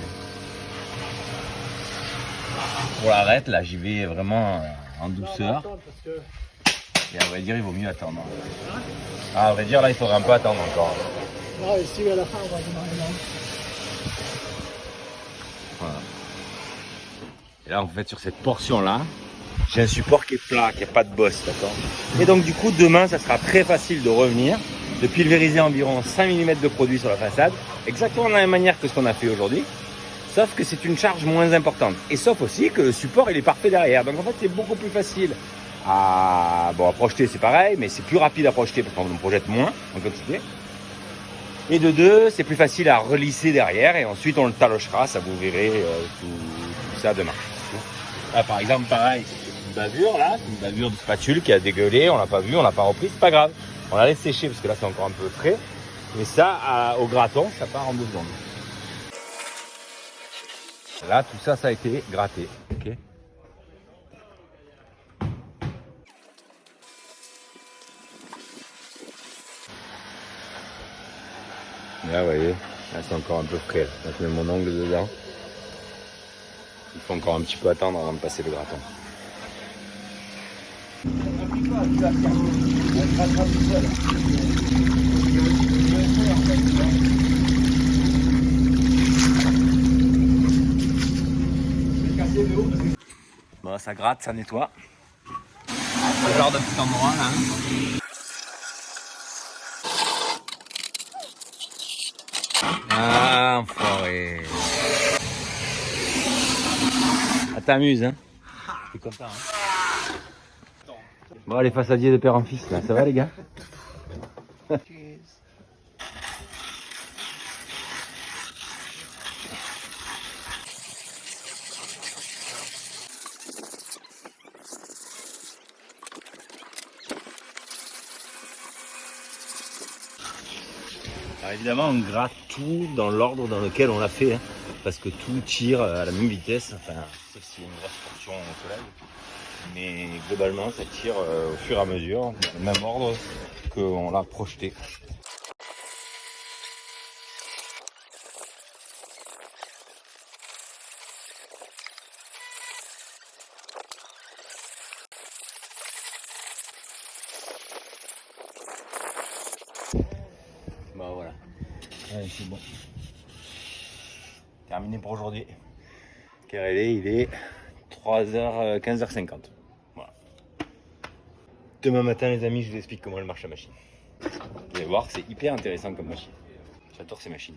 Pour l'arrête, là j'y vais vraiment en douceur. Et à vrai dire, il vaut mieux attendre. Ah, à vrai dire, là il faudrait un peu attendre encore. Ah, ici à la fin, on va démarrer là. Voilà. Et là, en fait, sur cette portion-là, j'ai un support qui est plat, qui n'a pas de bosse, d'accord? Et donc, du coup, demain, ça sera très facile de revenir, de pulvériser environ 5 mm de produit sur la façade, exactement de la même manière que ce qu'on a fait aujourd'hui, sauf que c'est une charge moins importante. Et sauf aussi que le support, il est parfait derrière. Donc, en fait, c'est beaucoup plus facile à projeter, c'est pareil, mais c'est plus rapide à projeter parce qu'on projette moins en quantité. Et de deux, c'est plus facile à relisser derrière et ensuite on le talochera, ça vous verrez tout ça demain. Là, par exemple, pareil, c'est une bavure là, c'est une bavure de spatule qui a dégueulé, on l'a pas vu, on l'a pas repris, c'est pas grave. On la laisse sécher parce que là c'est encore un peu frais. Mais ça, au graton, ça part en 2 secondes. Là, tout ça, ça a été gratté. Ok. Là, vous voyez, là, c'est encore un peu frais. Là, je mets mon ongle dedans. Il faut encore un petit peu attendre avant de passer le gratin. Bon, ça gratte, ça nettoie. Ce genre de petit endroit là. Ah, enfoiré. Ah, t'amuses, hein? T'es content, hein? Bon, les façadiers de père en fils, là, ça va, les gars? Alors évidemment, on gratte tout dans l'ordre dans lequel on l'a fait, hein, parce que tout tire à la même vitesse, enfin, sauf s'il y a une grosse portion au soleil. Mais globalement, ça tire au fur et à mesure, dans le même ordre qu'on l'a projeté. Bah voilà, allez, c'est bon. Terminé pour aujourd'hui. Il est 3h, 15h50. Voilà. Demain matin, les amis, je vous explique comment elle marche la machine. Vous allez voir, c'est hyper intéressant comme machine. J'adore ces machines.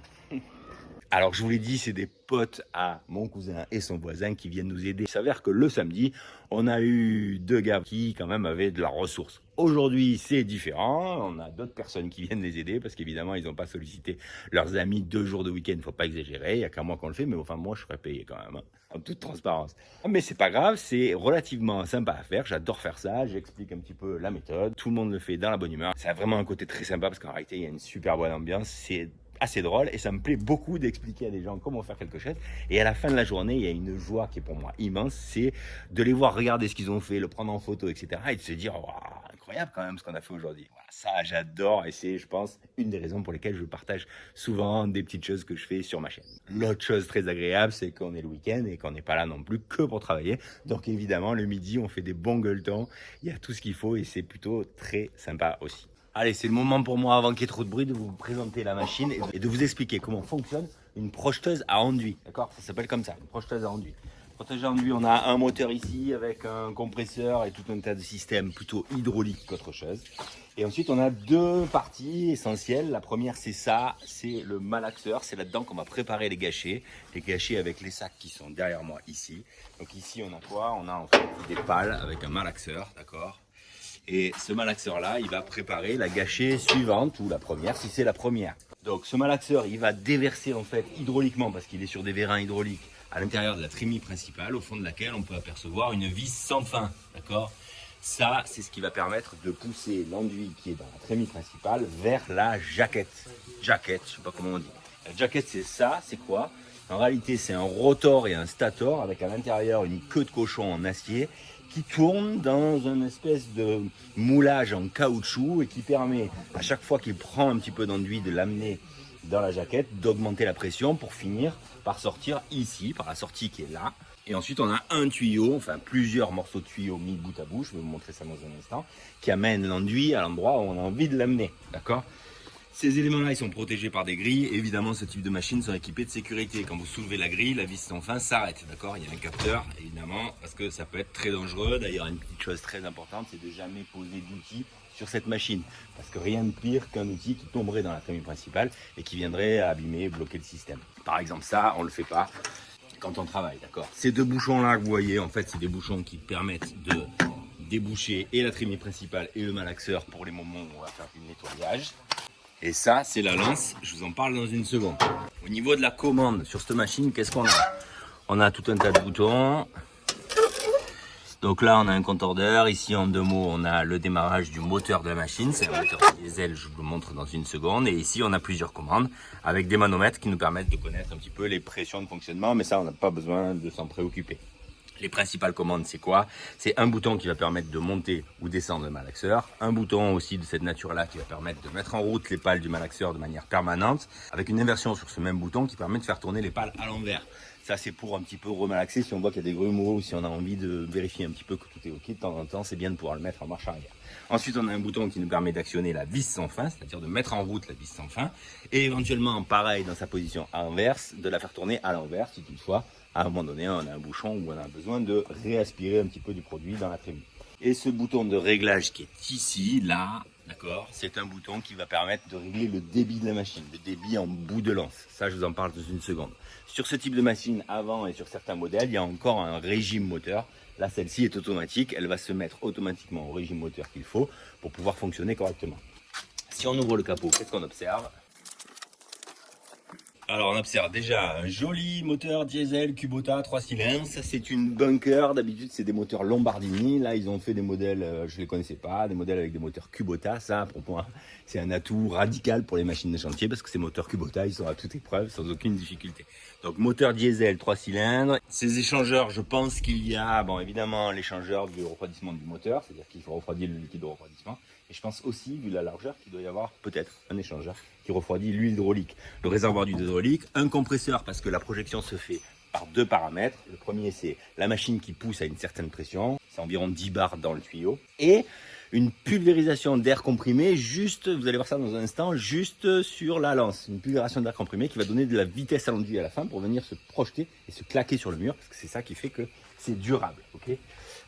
Alors, je vous l'ai dit, c'est des potes à mon cousin et son voisin qui viennent nous aider. Il s'avère que le samedi, on a eu 2 gars qui, quand même, avaient de la ressource. Aujourd'hui, c'est différent. On a d'autres personnes qui viennent les aider parce qu'évidemment, ils n'ont pas sollicité leurs amis 2 jours de week-end. Il ne faut pas exagérer. Il n'y a qu'à moi qu'on le fait. Mais enfin, moi, je serais payé quand même, hein, en toute transparence. Mais c'est pas grave. C'est relativement sympa à faire. J'adore faire ça. J'explique un petit peu la méthode. Tout le monde le fait dans la bonne humeur. Ça a vraiment un côté très sympa parce qu'en réalité, il y a une super bonne ambiance. C'est assez drôle et ça me plaît beaucoup d'expliquer à des gens comment faire quelque chose. Et à la fin de la journée, il y a une joie qui est pour moi immense, c'est de les voir regarder ce qu'ils ont fait, le prendre en photo, etc. et de se dire, wow, incroyable quand même ce qu'on a fait aujourd'hui. Voilà, ça, j'adore et c'est, je pense, une des raisons pour lesquelles je partage souvent des petites choses que je fais sur ma chaîne. L'autre chose très agréable, c'est qu'on est le week-end et qu'on n'est pas là non plus que pour travailler. Donc évidemment, le midi, on fait des bons gueuletons. Il y a tout ce qu'il faut et c'est plutôt très sympa aussi. Allez, c'est le moment pour moi, avant qu'il y ait trop de bruit, de vous présenter la machine et de vous expliquer comment fonctionne une projeteuse à enduit. D'accord? Ça s'appelle comme ça, une projeteuse à enduit. Projeteuse à enduit, on a un moteur ici avec un compresseur et tout un tas de systèmes plutôt hydrauliques qu'autre chose. Et ensuite, on a 2 parties essentielles. La première, c'est ça, c'est le malaxeur. C'est là-dedans qu'on va préparer les gâchets. Les gâchets avec les sacs qui sont derrière moi ici. Donc ici, on a quoi? On a en fait des pales avec un malaxeur, d'accord? Et ce malaxeur-là, il va préparer la gâchée suivante, ou la première, si c'est la première. Donc ce malaxeur, il va déverser en fait hydrauliquement, parce qu'il est sur des vérins hydrauliques, à l'intérieur de la trémie principale, au fond de laquelle on peut apercevoir une vis sans fin, d'accord? Ça, c'est ce qui va permettre de pousser l'enduit qui est dans la trémie principale vers la jaquette. Jaquette, je sais pas comment on dit. La jaquette, c'est ça, c'est quoi? En réalité, c'est un rotor et un stator avec à l'intérieur une queue de cochon en acier qui tourne dans une espèce de moulage en caoutchouc et qui permet, à chaque fois qu'il prend un petit peu d'enduit, de l'amener dans la jaquette, d'augmenter la pression pour finir par sortir ici, par la sortie qui est là. Et ensuite, on a un tuyau, enfin plusieurs morceaux de tuyaux mis bout à bout, je vais vous montrer ça dans un instant, qui amène l'enduit à l'endroit où on a envie de l'amener, d'accord ? Ces éléments-là, ils sont protégés par des grilles. Évidemment, ce type de machines sont équipés de sécurité. Quand vous soulevez la grille, la vis sans fin s'arrête, d'accord? Il y a un capteur, évidemment, parce que ça peut être très dangereux. D'ailleurs, une petite chose très importante, c'est de jamais poser d'outils sur cette machine. Parce que rien de pire qu'un outil qui tomberait dans la trémie principale et qui viendrait abîmer, bloquer le système. Par exemple, ça, on ne le fait pas quand on travaille, d'accord? Ces 2 bouchons-là que vous voyez, en fait, c'est des bouchons qui permettent de déboucher et la trémie principale et le malaxeur pour les moments où on va faire du nettoyage. Et ça, c'est la lance, je vous en parle dans une seconde. Au niveau de la commande sur cette machine, qu'est-ce qu'on a? On a tout un tas de boutons. Donc là, on a un compteur d'heure. Ici, en 2 mots, on a le démarrage du moteur de la machine. C'est un moteur diesel, je vous le montre dans une seconde. Et ici, on a plusieurs commandes avec des manomètres qui nous permettent de connaître un petit peu les pressions de fonctionnement. Mais ça, on n'a pas besoin de s'en préoccuper. Les principales commandes, c'est quoi? C'est un bouton qui va permettre de monter ou descendre le malaxeur. Un bouton aussi de cette nature-là qui va permettre de mettre en route les pales du malaxeur de manière permanente. Avec une inversion sur ce même bouton qui permet de faire tourner les pales à l'envers. Ça, c'est pour un petit peu remalaxer si on voit qu'il y a des grumeaux ou si on a envie de vérifier un petit peu que tout est OK. De temps en temps, c'est bien de pouvoir le mettre en marche arrière. Ensuite, on a un bouton qui nous permet d'actionner la vis sans fin, c'est-à-dire de mettre en route la vis sans fin. Et éventuellement, pareil, dans sa position inverse, de la faire tourner à l'envers si toutefois, à un moment donné, on a un bouchon ou on a besoin de réaspirer un petit peu du produit dans la trémie. Et ce bouton de réglage qui est ici, là, d'accord, c'est un bouton qui va permettre de régler le débit de la machine, le débit en bout de lance. Ça, je vous en parle dans une seconde. Sur ce type de machine, avant et sur certains modèles, il y a encore un régime moteur. Là, celle-ci est automatique. Elle va se mettre automatiquement au régime moteur qu'il faut pour pouvoir fonctionner correctement. Si on ouvre le capot, qu'est-ce qu'on observe? Alors on observe déjà un joli moteur diesel Kubota 3 cylindres. Ça c'est une bunker. D'habitude c'est des moteurs Lombardini. Là ils ont fait des modèles, je ne les connaissais pas, des modèles avec des moteurs Kubota. Ça pour moi c'est un atout radical pour les machines de chantier parce que ces moteurs Kubota ils sont à toute épreuve sans aucune difficulté. Donc moteur diesel 3 cylindres. Ces échangeurs, je pense qu'il y a bon évidemment l'échangeur du refroidissement du moteur, c'est-à-dire qu'il faut refroidir le liquide de refroidissement. Et je pense aussi, vu la largeur, qu'il doit y avoir peut-être un échangeur qui refroidit l'huile hydraulique. Le réservoir d'huile hydraulique, un compresseur parce que la projection se fait par 2 paramètres. Le premier, c'est la machine qui pousse à une certaine pression. C'est environ 10 bars dans le tuyau. Et une pulvérisation d'air comprimé, juste, vous allez voir ça dans un instant, juste sur la lance. Une pulvérisation d'air comprimé qui va donner de la vitesse à l'enduit à la fin pour venir se projeter et se claquer sur le mur. Parce que c'est ça qui fait que c'est durable. Okay,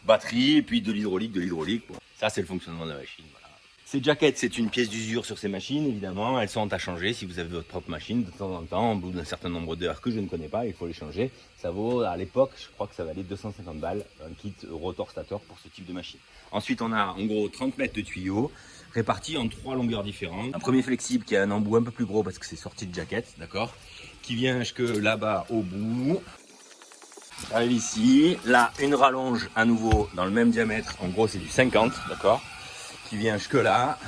batterie, et puis de l'hydraulique. Bon, ça, c'est le fonctionnement de la machine. Voilà. Ces jaquettes, c'est une pièce d'usure sur ces machines, évidemment. Elles sont à changer si vous avez votre propre machine. De temps en temps, au bout d'un certain nombre d'heures que je ne connais pas, il faut les changer. Ça vaut, à l'époque, je crois que ça valait 250 balles, un kit rotor-stator pour ce type de machine. Ensuite, on a en gros 30 mètres de tuyaux répartis en 3 longueurs différentes. Un premier flexible qui a un embout un peu plus gros parce que c'est sorti de jaquette, d'accord, qui vient jusque là-bas au bout. Ça arrive ici. Là, une rallonge à nouveau dans le même diamètre. En gros, c'est du 50, d'accord, qui vient jusque là,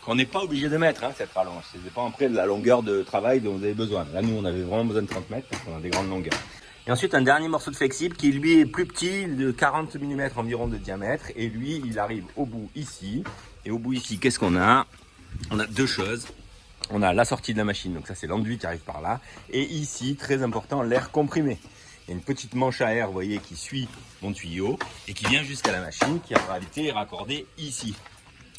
qu'on n'est pas obligé de mettre, hein, cette rallonge. Ce n'est pas après de la longueur de travail dont vous avez besoin. Là, nous, on avait vraiment besoin de 30 mètres parce qu'on a des grandes longueurs. Et ensuite, un dernier morceau de flexible qui, lui, est plus petit, de 40 mm environ de diamètre. Et lui, il arrive au bout ici. Et au bout ici, qu'est-ce qu'on a? On a 2 choses. On a la sortie de la machine, donc ça, c'est l'enduit qui arrive par là. Et ici, très important, l'air comprimé. Il y a une petite manche à air, vous voyez, qui suit mon tuyau et qui vient jusqu'à la machine qui, en réalité, est raccordée ici.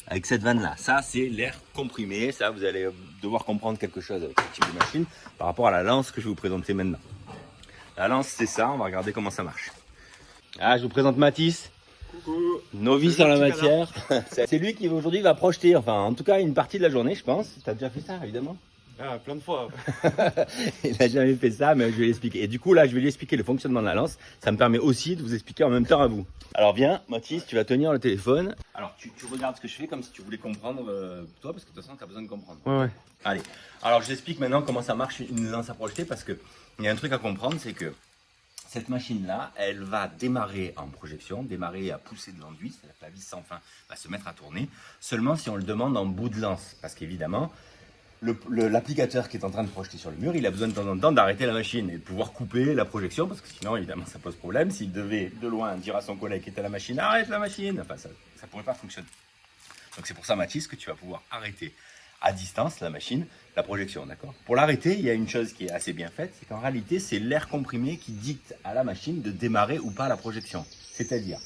Avec cette vanne-là. Ça, c'est l'air comprimé. Ça, vous allez devoir comprendre quelque chose avec ce type de machine par rapport à la lance que je vais vous présenter maintenant. La lance, c'est ça. On va regarder comment ça marche. Ah, je vous présente Mathis. Coucou. Novice en la matière. C'est lui qui aujourd'hui va projeter, enfin, en tout cas, une partie de la journée, je pense. Tu as déjà fait ça, évidemment. Ah, plein de fois. Il n'a jamais fait ça, mais je vais l'expliquer. Et du coup, là, je vais lui expliquer le fonctionnement de la lance. Ça me permet aussi de vous expliquer en même temps à vous. Alors, viens, Mathis, tu vas tenir le téléphone. Alors, tu regardes ce que je fais comme si tu voulais comprendre, toi, parce que de toute façon, tu as besoin de comprendre. Ouais. Allez, alors je t'explique maintenant comment ça marche une lance à projeter, parce qu'il y a un truc à comprendre, c'est que cette machine-là, elle va démarrer en projection, démarrer à pousser de l'enduit, c'est-à-dire que la vis sans fin va se mettre à tourner, seulement si on le demande en bout de lance, parce qu'évidemment, l'applicateur qui est en train de projeter sur le mur, il a besoin de temps en temps d'arrêter la machine et de pouvoir couper la projection parce que sinon, évidemment, ça pose problème. S'il devait de loin dire à son collègue qui est à la machine, arrête la machine, enfin, ça ne pourrait pas fonctionner. Donc, c'est pour ça, Mathis, que tu vas pouvoir arrêter à distance la machine, la projection, d'accord. Pour l'arrêter, il y a une chose qui est assez bien faite, c'est qu'en réalité, c'est l'air comprimé qui dicte à la machine de démarrer ou pas la projection. C'est-à-dire,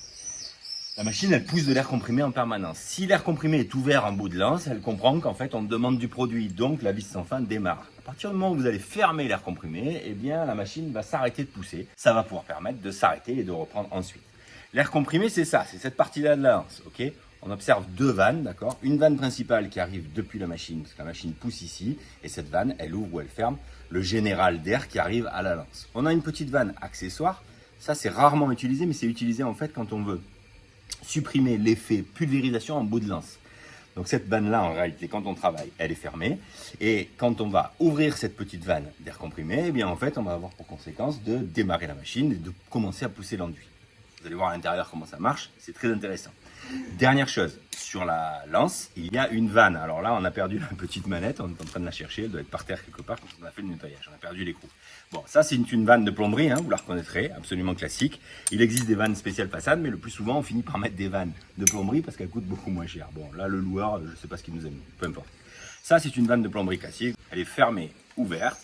la machine, elle pousse de l'air comprimé en permanence. Si l'air comprimé est ouvert en bout de lance, elle comprend qu'en fait, on demande du produit. Donc, la vis sans fin démarre. À partir du moment où vous allez fermer l'air comprimé, eh bien, la machine va s'arrêter de pousser. Ça va pouvoir permettre de s'arrêter et de reprendre ensuite. L'air comprimé, c'est ça. C'est cette partie-là de la lance. Ok ? On observe 2 vannes, d'accord ? Une vanne principale qui arrive depuis la machine, parce que la machine pousse ici. Et cette vanne, elle ouvre ou elle ferme le général d'air qui arrive à la lance. On a une petite vanne accessoire. Ça, c'est rarement utilisé, mais c'est utilisé en fait quand on veut supprimer l'effet pulvérisation en bout de lance. Donc cette vanne-là, en réalité, quand on travaille, elle est fermée. Et quand on va ouvrir cette petite vanne d'air comprimé, eh bien en fait, on va avoir pour conséquence de démarrer la machine et de commencer à pousser l'enduit. Vous allez voir à l'intérieur comment ça marche, c'est très intéressant. Dernière chose, sur la lance, il y a une vanne. Alors là, on a perdu la petite manette, on est en train de la chercher, elle doit être par terre quelque part quand on a fait le nettoyage. On a perdu l'écrou. Bon, ça c'est une vanne de plomberie, hein, vous la reconnaîtrez, absolument classique. Il existe des vannes spéciales façade, mais le plus souvent on finit par mettre des vannes de plomberie parce qu'elles coûtent beaucoup moins cher. Bon, là le loueur, je ne sais pas ce qu'il nous a mis, peu importe. Ça c'est une vanne de plomberie classique, elle est fermée, ouverte,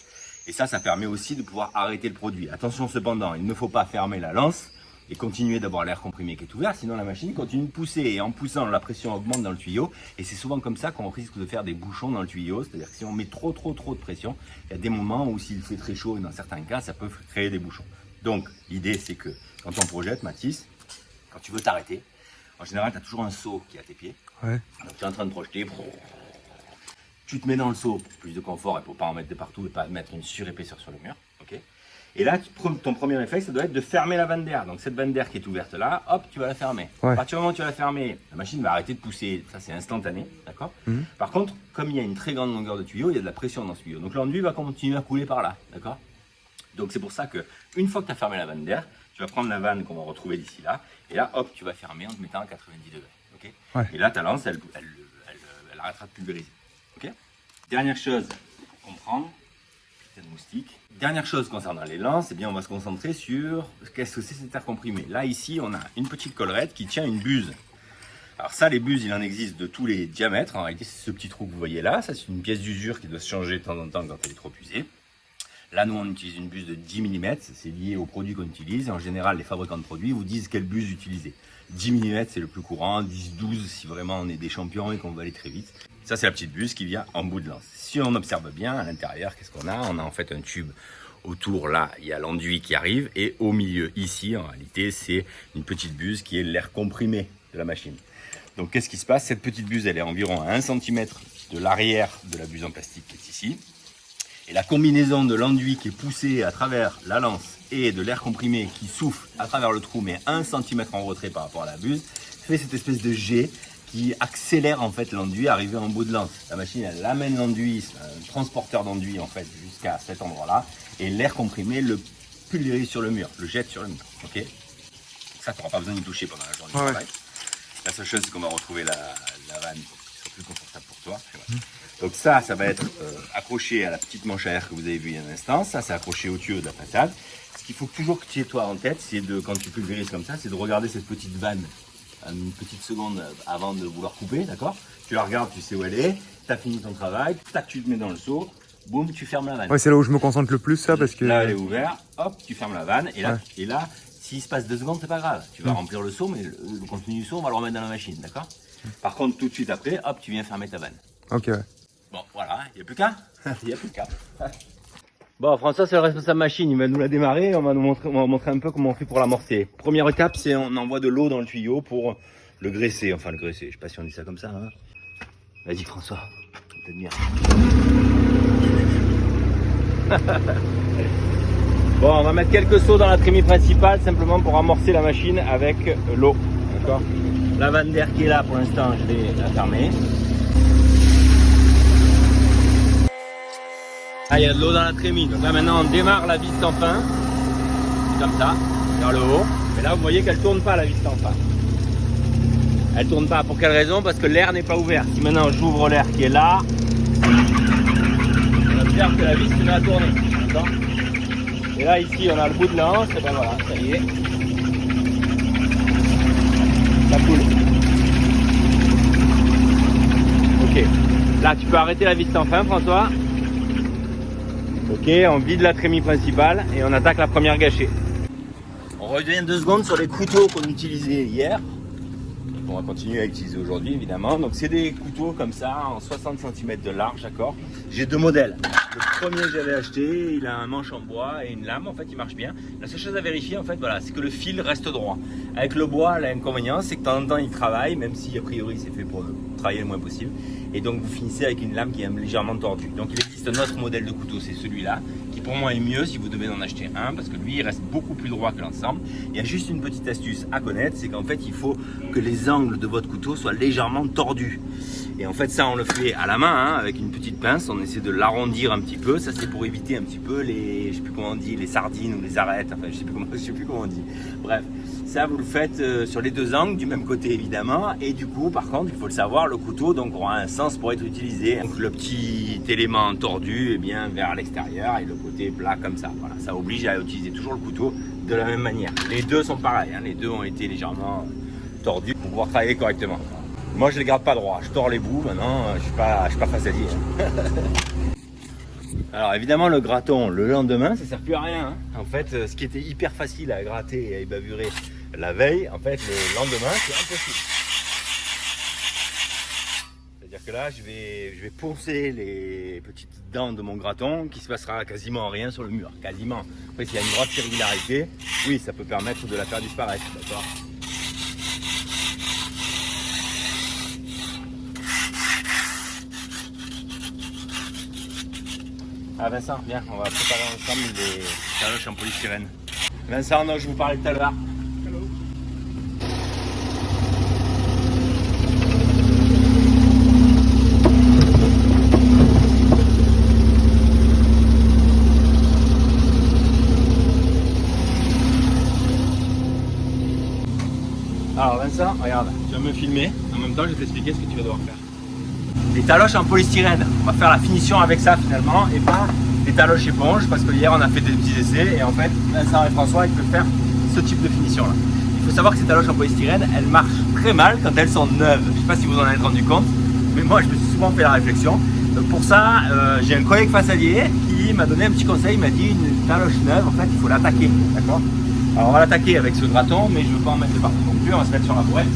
et ça permet aussi de pouvoir arrêter le produit. Attention cependant, il ne faut pas fermer la lance et continuer d'avoir l'air comprimé qui est ouvert, sinon la machine continue de pousser et en poussant la pression augmente dans le tuyau et c'est souvent comme ça qu'on risque de faire des bouchons dans le tuyau, c'est-à-dire que si on met trop de pression, il y a des moments où s'il fait très chaud et dans certains cas ça peut créer des bouchons. Donc l'idée c'est que quand on projette, Mathis, quand tu veux t'arrêter, en général tu as toujours un seau qui est à tes pieds, Ouais. donc tu es en train de projeter, tu te mets dans le seau pour plus de confort et pour pas en mettre de partout et pas mettre une surépaisseur sur le mur, ok. Et là, ton premier réflexe, ça doit être de fermer la vanne d'air. Donc cette vanne d'air qui est ouverte là, hop, tu vas la fermer. Ouais. À partir du moment où tu vas la fermer, la machine va arrêter de pousser. Ça, c'est instantané, d'accord. Par contre, comme il y a une très grande longueur de tuyau, il y a de la pression dans ce tuyau. Donc l'enduit va continuer à couler par là, d'accord. Donc c'est pour ça que une fois que tu as fermé la vanne d'air, tu vas prendre la vanne qu'on va retrouver d'ici là, et là, hop, tu vas fermer en te mettant à 90 degrés, ok. Ouais. Et là, ta lance, elle arrêtera de pulvériser, ok. Dernière chose à comprendre. De moustique. Dernière chose concernant les lances, eh bien on va se concentrer sur qu'est-ce que c'est cet air comprimé. Là ici on a une petite collerette qui tient une buse. Alors ça les buses il en existe de tous les diamètres. En réalité c'est ce petit trou que vous voyez là, ça c'est une pièce d'usure qui doit se changer de temps en temps quand elle est trop usée. Là nous on utilise une buse de 10 mm, c'est lié au produit qu'on utilise et en général les fabricants de produits vous disent quelle buse utiliser. 10 mm c'est le plus courant, 10-12 si vraiment on est des champions et qu'on veut aller très vite. Ça c'est la petite buse qui vient en bout de lance. Si on observe bien à l'intérieur, qu'est-ce qu'on a? On a en fait un tube autour, là il y a l'enduit qui arrive et au milieu ici en réalité c'est une petite buse qui est l'air comprimé de la machine. Donc qu'est-ce qui se passe? Cette petite buse elle est environ à 1 cm de l'arrière de la buse en plastique qui est ici. Et la combinaison de l'enduit qui est poussé à travers la lance et de l'air comprimé qui souffle à travers le trou mais 1 cm en retrait par rapport à la buse fait cette espèce de jet qui accélère en fait l'enduit arrivé en bout de lance. La machine elle amène l'enduit, c'est un transporteur d'enduit en fait jusqu'à cet endroit là et l'air comprimé le pulvérise sur le mur, le jette sur le mur, ok. Ça tu n'auras pas besoin d'y toucher pendant la journée de travail. La seule chose c'est qu'on va retrouver la vanne pour que ce soit plus confortable pour toi. Donc ça va être accroché à la petite manche à air que vous avez vu il y a un instant. Ça, c'est accroché au tuyau de la façade. Ce qu'il faut toujours que tu aies toi en tête, c'est de, quand tu pulvérises comme ça, c'est de regarder cette petite vanne une petite seconde avant de vouloir couper, d'accord. Tu la regardes, tu sais où elle est, tu as fini ton travail, tac, tu te mets dans le seau, boum, tu fermes la vanne. Ouais, c'est là où je me concentre le plus, ça, parce que... Là, elle est ouverte, hop, tu fermes la vanne, et là, s'il se passe 2 secondes, c'est pas grave. Tu vas remplir le seau, mais le contenu du seau, on va le remettre dans la machine, d'accord. Par contre, tout de suite après, hop, tu viens fermer ta vanne. Ok, ouais. Bon, voilà, il n'y a plus qu'à. Il n'y a plus qu'à. Bon, François, c'est le responsable machine. Il va nous la démarrer. On va montrer un peu comment on fait pour l'amorcer. Première étape, c'est on envoie de l'eau dans le tuyau pour le graisser. Enfin, le graisser. Je sais pas si on dit ça comme ça. Hein. Vas-y, François. On t'admire. Bon, on va mettre quelques seaux dans la trémie principale simplement pour amorcer la machine avec l'eau. D'accord. La vanne d'air qui est là pour l'instant, je vais la fermer. Ah, il y a de l'eau dans la trémie. Donc là maintenant on démarre la vis sans fin. Comme ça, vers le haut. Mais là vous voyez qu'elle tourne pas la vis sans fin. Elle tourne pas. Pour quelle raison? Parce que l'air n'est pas ouvert. Si maintenant j'ouvre l'air qui est là, on observe que la vis se met à tourner. D'accord. Et là ici on a le bout de lance. Et ben voilà, ça y est. Ça coule. Ok. Là tu peux arrêter la vis sans fin, François. Ok, on vide la trémie principale et on attaque la première gâchée. On revient 2 secondes sur les couteaux qu'on utilisait hier. On va continuer à utiliser aujourd'hui évidemment. Donc c'est des couteaux comme ça en 60 cm de large, d'accord. J'ai 2 modèles. Le premier que j'avais acheté, il a un manche en bois et une lame, en fait il marche bien. La seule chose à vérifier en fait, voilà, c'est que le fil reste droit. Avec le bois, l'inconvénient c'est que de temps en temps il travaille, même si a priori c'est fait pour travailler le moins possible. Et donc vous finissez avec une lame qui est légèrement tordue. Donc il existe un autre modèle de couteau, c'est celui-là, qui pour moi est mieux si vous devez en acheter un, parce que lui il reste beaucoup plus droit que l'ensemble. Il y a juste une petite astuce à connaître, c'est qu'en fait il faut que les angles de votre couteau soient légèrement tordus. Et en fait ça on le fait à la main, hein, avec une petite pince, on essaie de l'arrondir un petit peu. Ça c'est pour éviter un petit peu les, je sais plus comment on dit, les sardines ou les arêtes, enfin je sais plus comment on dit. Bref, ça vous le faites sur les deux angles, du même côté évidemment. Et du coup, par contre, il faut le savoir, le couteau donc aura un sens pour être utilisé. Donc le petit élément tordu, eh bien vers l'extérieur et le côté plat comme ça. Voilà, ça oblige à utiliser toujours le couteau de la même manière. Les deux sont pareils, hein, les deux ont été légèrement tordus pour pouvoir travailler correctement. Moi, je les garde pas droits, je tords les bouts. Maintenant, je suis pas façadier. Hein. Alors évidemment le graton le lendemain ça sert plus à rien hein. En fait ce qui était hyper facile à gratter et à ébavurer la veille, en fait le lendemain c'est impossible. C'est-à-dire que là je vais poncer les petites dents de mon graton qui se passera quasiment rien sur le mur, quasiment. Après s'il y a une grosse irrégularité, oui ça peut permettre de la faire disparaître, d'accord. Ah Vincent, viens, on va préparer ensemble les taloches en polystyrène. Vincent, non, je vous parlais tout à l'heure. Hello. Alors Vincent, regarde, tu vas me filmer, en même temps je vais t'expliquer ce que tu vas devoir faire. Les taloches en polystyrène, on va faire la finition avec ça finalement et pas les taloches éponges parce que hier on a fait des petits essais et en fait Vincent et François ils peuvent faire ce type de finition là. Il faut savoir que ces taloches en polystyrène elles marchent très mal quand elles sont neuves. Je ne sais pas si vous en êtes rendu compte, mais moi je me suis souvent fait la réflexion. Donc pour ça j'ai un collègue façadier qui m'a donné un petit conseil, il m'a dit une taloche neuve en fait il faut l'attaquer, d'accord. Alors on va l'attaquer avec ce graton mais je ne veux pas en mettre de partout non plus, on va se mettre sur la bourrette.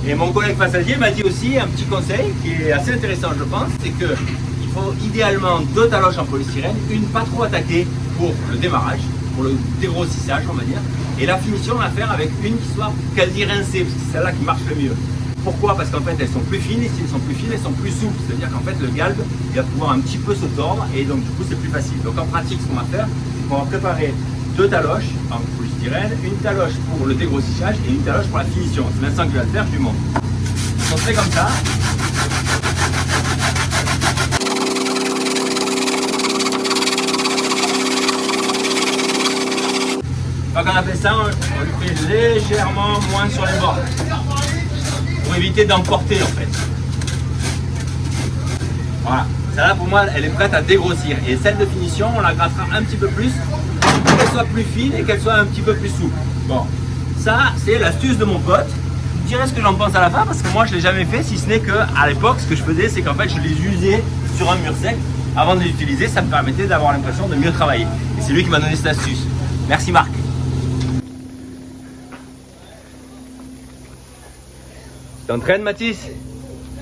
Et mon collègue façadier m'a dit aussi un petit conseil qui est assez intéressant je pense, c'est qu'il faut idéalement deux taloches en polystyrène, une pas trop attaquée pour le démarrage, pour le dégrossissage on va dire, et la finition on va faire avec une qui soit quasi rincée, parce que c'est celle-là qui marche le mieux. Pourquoi? Parce qu'en fait elles sont plus fines et si elles sont plus fines elles sont plus souples, c'est-à-dire qu'en fait le galbe il va pouvoir un petit peu se tordre et donc du coup c'est plus facile. Donc en pratique ce qu'on va faire, c'est qu'on va préparer deux taloches en polystyrène, une taloche pour le dégrossissage et une taloche pour la finition. C'est Vincent qui va le faire, je lui montre. On fait comme ça. Quand on a fait ça, on lui fait légèrement moins sur les bords pour éviter d'emporter en fait. Voilà, celle-là pour moi elle est prête à dégrossir et celle de finition on la grattera un petit peu plus pour qu'elle soit plus fine et qu'elle soit un petit peu plus souple. Bon, ça c'est l'astuce de mon pote. Je dirais ce que j'en pense à la fin parce que moi je l'ai jamais fait, si ce n'est que à l'époque ce que je faisais c'est qu'en fait je les usais sur un mur sec avant de les utiliser, ça me permettait d'avoir l'impression de mieux travailler et c'est lui qui m'a donné cette astuce. Merci Marc. T'entraînes Mathis?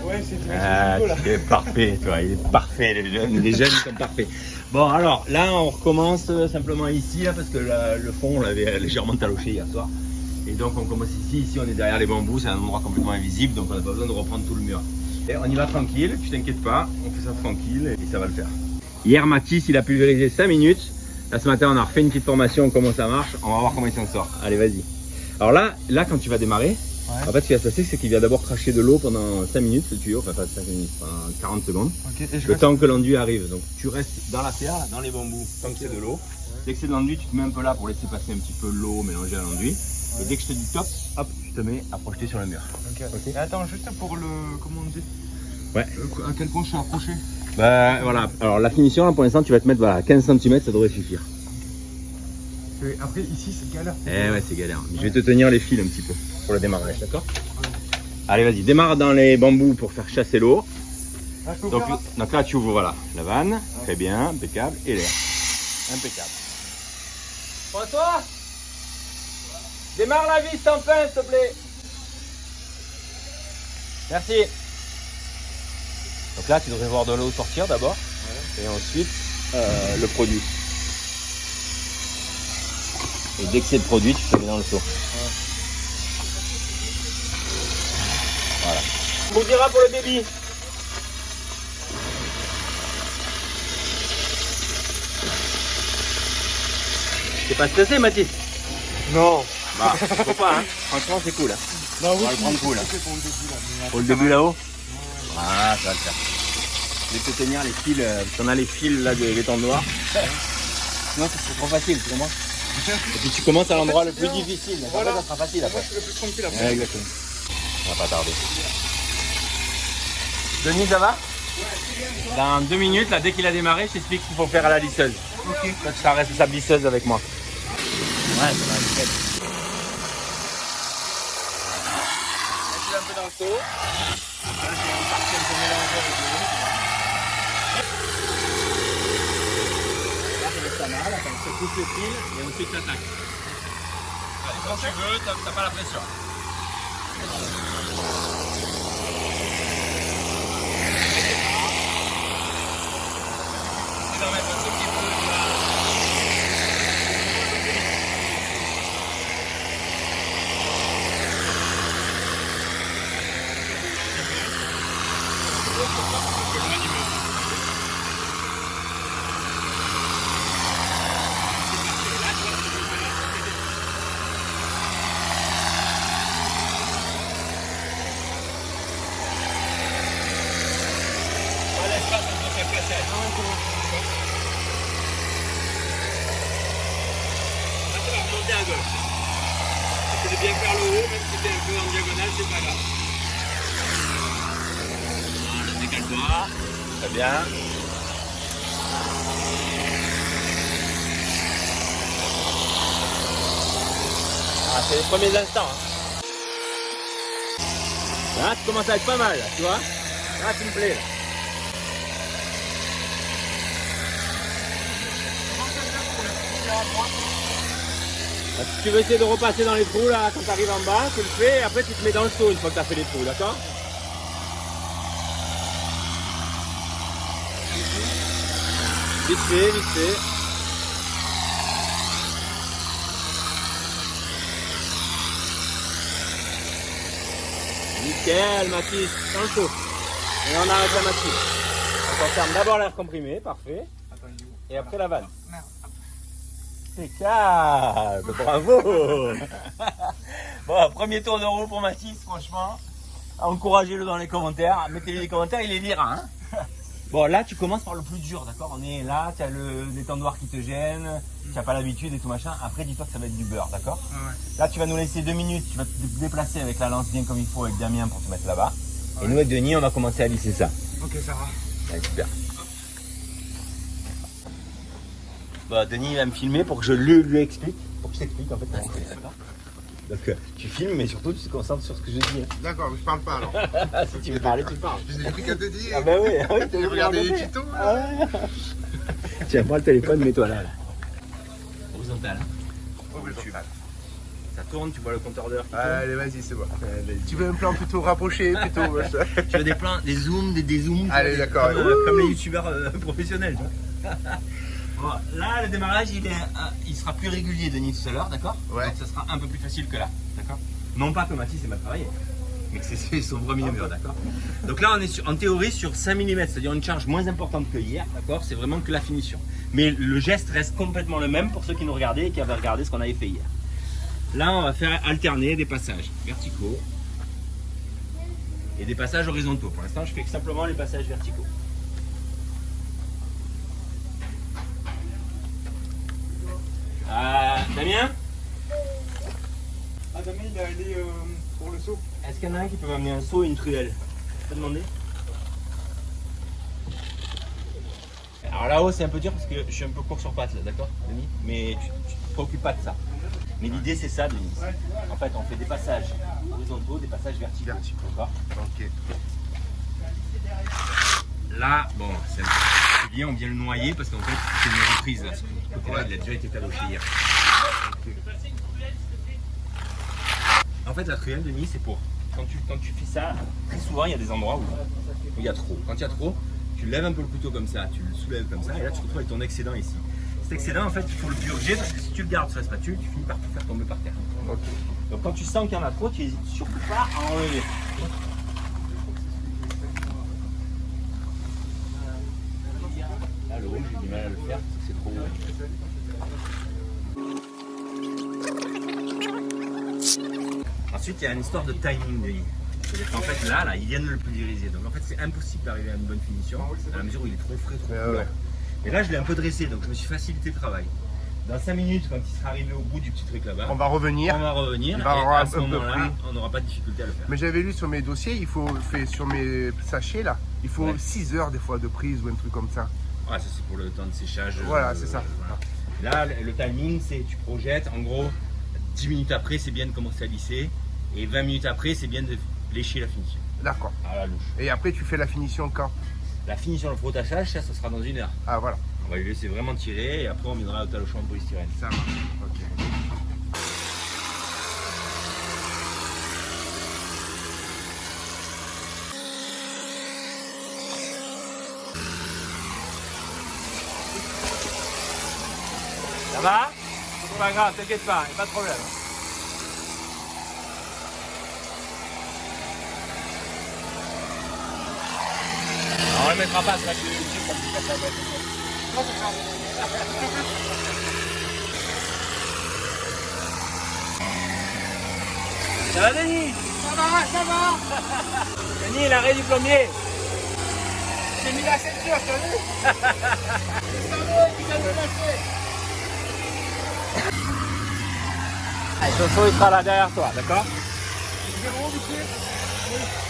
Ouais, c'est très là. Tu es parfait, toi, il est parfait, les jeunes ils sont parfaits. Bon alors là on recommence simplement ici là, parce que le fond on l'avait légèrement taloché hier soir. Et donc on commence ici on est derrière les bambous, c'est un endroit complètement invisible donc on n'a pas besoin de reprendre tout le mur. Et on y va tranquille, tu t'inquiètes pas, on fait ça tranquille et ça va le faire. Hier Mathis il a pulvérisé 5 minutes, là ce matin on a refait une petite formation comment ça marche, on va voir comment il s'en sort. Allez vas-y. Alors là quand tu vas démarrer, en fait ce qui va se passer c'est qu'il va d'abord cracher de l'eau pendant 5 minutes ce tuyau, enfin pas 5 minutes, pendant 40 secondes. Okay, le temps que l'enduit arrive, donc tu restes dans la terre, dans les bambous, tant que c'est de l'eau. Dès que c'est de l'enduit tu te mets un peu là pour laisser passer un petit peu l'eau mélangée à l'enduit. Et dès que je te dis top, hop, tu te mets à projeter sur le mur. Okay. Et attends, juste pour le... comment on dit? Ouais. À quel point je suis approché? Bah voilà, alors la finition là pour l'instant tu vas te mettre voilà, 15 cm, ça devrait suffire. Après ici c'est galère. Eh ouais c'est galère, je vais te tenir les fils un petit peu pour le démarrage, d'accord? Allez vas-y, démarre dans les bambous pour faire chasser l'eau. Ah, donc là tu ouvres voilà, la vanne, très bien, impeccable, et l'air, impeccable. François, démarre la vis en fin s'il te plaît. Merci. Donc là tu devrais voir de l'eau sortir d'abord, et ensuite le produit. Et dès que c'est le produit, tu te mets dans le seau. Voilà. On vous dira pour le débit. T'es pas stressé Mathis? Non. Bah, faut pas hein. Franchement c'est cool hein. Non, oui, on va le prendre cool hein. Pour le début là-haut. Voilà, ça va le faire. Je vais te tenir les fils, on a les fils là des l'étendoir. Sinon ça serait trop facile, tu comprends? Et puis tu commences à l'endroit le plus difficile. Donc Voilà. après, ça sera facile Moi, après. je serai plus tranquille après. Ouais, exactement. On va pas tarder. Denis, ça va? Dans 2 minutes, là, dès qu'il a démarré, je t'explique ce qu'il faut faire à la lisseuse. Ok. Toi, tu seras responsable lisseuse avec moi. Ouais, ça va, nickel. Un peu dans le seau. Là, j'ai une partie un peu mélangée avec l'eau. Là, je laisse ça mal, attends, je coupe le fil et ensuite t'attaques. Allez, quand tu veux, t'as pas la pression. Tu vas mettre un tout petit peu de la... À gauche. Si tu veux bien faire le haut, même si tu es un peu en diagonale, c'est pas grave. Voilà, décale-toi. Très bien. Ah, c'est les premiers instants. Hein. Là, tu commences à être pas mal, là, tu vois. Là, tu me plais. Là. Si tu veux essayer de repasser dans les trous là, quand tu arrives en bas, tu le fais et après tu te mets dans le seau une fois que tu as fait les trous, d'accord? Vite fait, vite fait. Nickel, Mathis, dans le seau. Et on arrête la machine. On ferme d'abord l'air comprimé, parfait. Et après la vanne. Impeccable, bravo. Bon, premier tour de roue pour Mathis, franchement. Encouragez-le dans les commentaires. Mettez-lui des commentaires, il les lira. Hein. Bon, là, tu commences par le plus dur, d'accord? On est là, tu as l'étendoir qui te gêne, tu n'as pas l'habitude et tout machin. Après, dis-toi que ça va être du beurre, d'accord? Ouais. Là, tu vas nous laisser 2 minutes, tu vas te déplacer avec la lance bien comme il faut avec Damien pour te mettre là-bas. Ouais. Et nous, avec Denis, on va commencer à lisser ça. Ok, ça va. Ouais, super. Bah, Denis il va me filmer pour que je lui explique, pour que je t'explique en fait. Donc tu filmes mais surtout tu te concentres sur ce que je dis. Hein. D'accord, mais je parle pas alors. Si tu veux parler, tu parles. J'ai des trucs à te dire. Ah bah oui, tu veux regarder les tutos là. Tiens, prends le téléphone, mets-toi là. Horizontal. Horizontal. Ça tourne, tu vois le compteur d'heure. Allez, vas-y, c'est bon. Tu veux un plan plutôt rapproché, plutôt. Tu veux des plans, des zooms, des dézooms. Allez, d'accord. Comme les youtubeurs professionnels. Bon, là, le démarrage, il sera plus régulier, Denis, tout à l'heure, d'accord? Ouais. Donc, ça sera un peu plus facile que là, d'accord? Non pas que Mathis ait mal travaillé, mais que c'est son premier mur, d'accord? Donc là, on est en théorie sur 5 mm, c'est-à-dire une charge moins importante que hier, d'accord? C'est vraiment que la finition. Mais le geste reste complètement le même pour ceux qui nous regardaient et qui avaient regardé ce qu'on avait fait hier. Là, on va faire alterner des passages verticaux et des passages horizontaux. Pour l'instant, je fais simplement les passages verticaux. Damien? Ah, Damien, il est allé pour le seau. Est-ce qu'il y en a un qui peut m'amener un seau et une truelle? Je peux demander? Alors là-haut, c'est un peu dur parce que je suis un peu court sur pattes, là, d'accord, Denis? Mais tu te préoccupes pas de ça. Mais l'idée, c'est ça, Denis. En fait, on fait des passages horizontaux, des passages verticaux. D'accord? Ok. Là, bon, c'est bien, on vient le noyer parce qu'en fait, c'est une reprise là. Ce côté-là, il a déjà été tadoché hier. Okay. En fait, la truelle, Denis, c'est pour quand tu fais ça, très souvent, il y a des endroits où il y a trop. Quand il y a trop, tu lèves un peu le couteau comme ça, tu le soulèves comme ça, et là, tu te retrouves avec ton excédent ici. Cet excédent, en fait, il faut le purger parce que si tu le gardes sur la spatule, tu finis par tout faire tomber par terre. Okay. Donc, quand tu sens qu'il y en a trop, tu n'hésites surtout pas à enlever. Là, le haut, j'ai du mal à le faire parce que c'est trop haut. Ensuite, il y a une histoire de timing, Denis. En fait, là, ils viennent le pulvériser. Donc, en fait, c'est impossible d'arriver à une bonne finition à la mesure où il est trop frais, trop couleur. Ouais. Et là, je l'ai un peu dressé, donc je me suis facilité le travail. Dans 5 minutes, quand il sera arrivé au bout du petit truc là-bas, On va revenir. on va revenir Il et va avoir à ce un peu moment-là, pris. on n'aura pas de difficulté à le faire. Mais j'avais lu sur mes dossiers, il faut faire sur mes sachets là, il faut Ouais. 6 heures des fois de prise ou un truc comme ça. Ouais, ça c'est pour le temps de séchage. Voilà, c'est ça. Voilà. Là, le timing, c'est tu projettes, en gros, 10 minutes après, c'est bien de commencer à lisser, et 20 minutes après, c'est bien de lécher la finition. D'accord. À la louche. Et après tu fais la finition quand? La finition, le frottage, ça sera dans 1 heure. Ah voilà, On va lui laisser vraiment tirer, et après on viendra au talochon en polystyrène. ça marche. Ok. Ça va? C'est pas grave, t'inquiète pas, y a pas de problème. On ne mettra pas, c'est la comme tu casses la boîte. Ça va Denis? Ça va. Denis, l'arrêt du plombier. J'ai mis la ceinture, t'as vu? Attention, il sera là derrière toi, d'accord?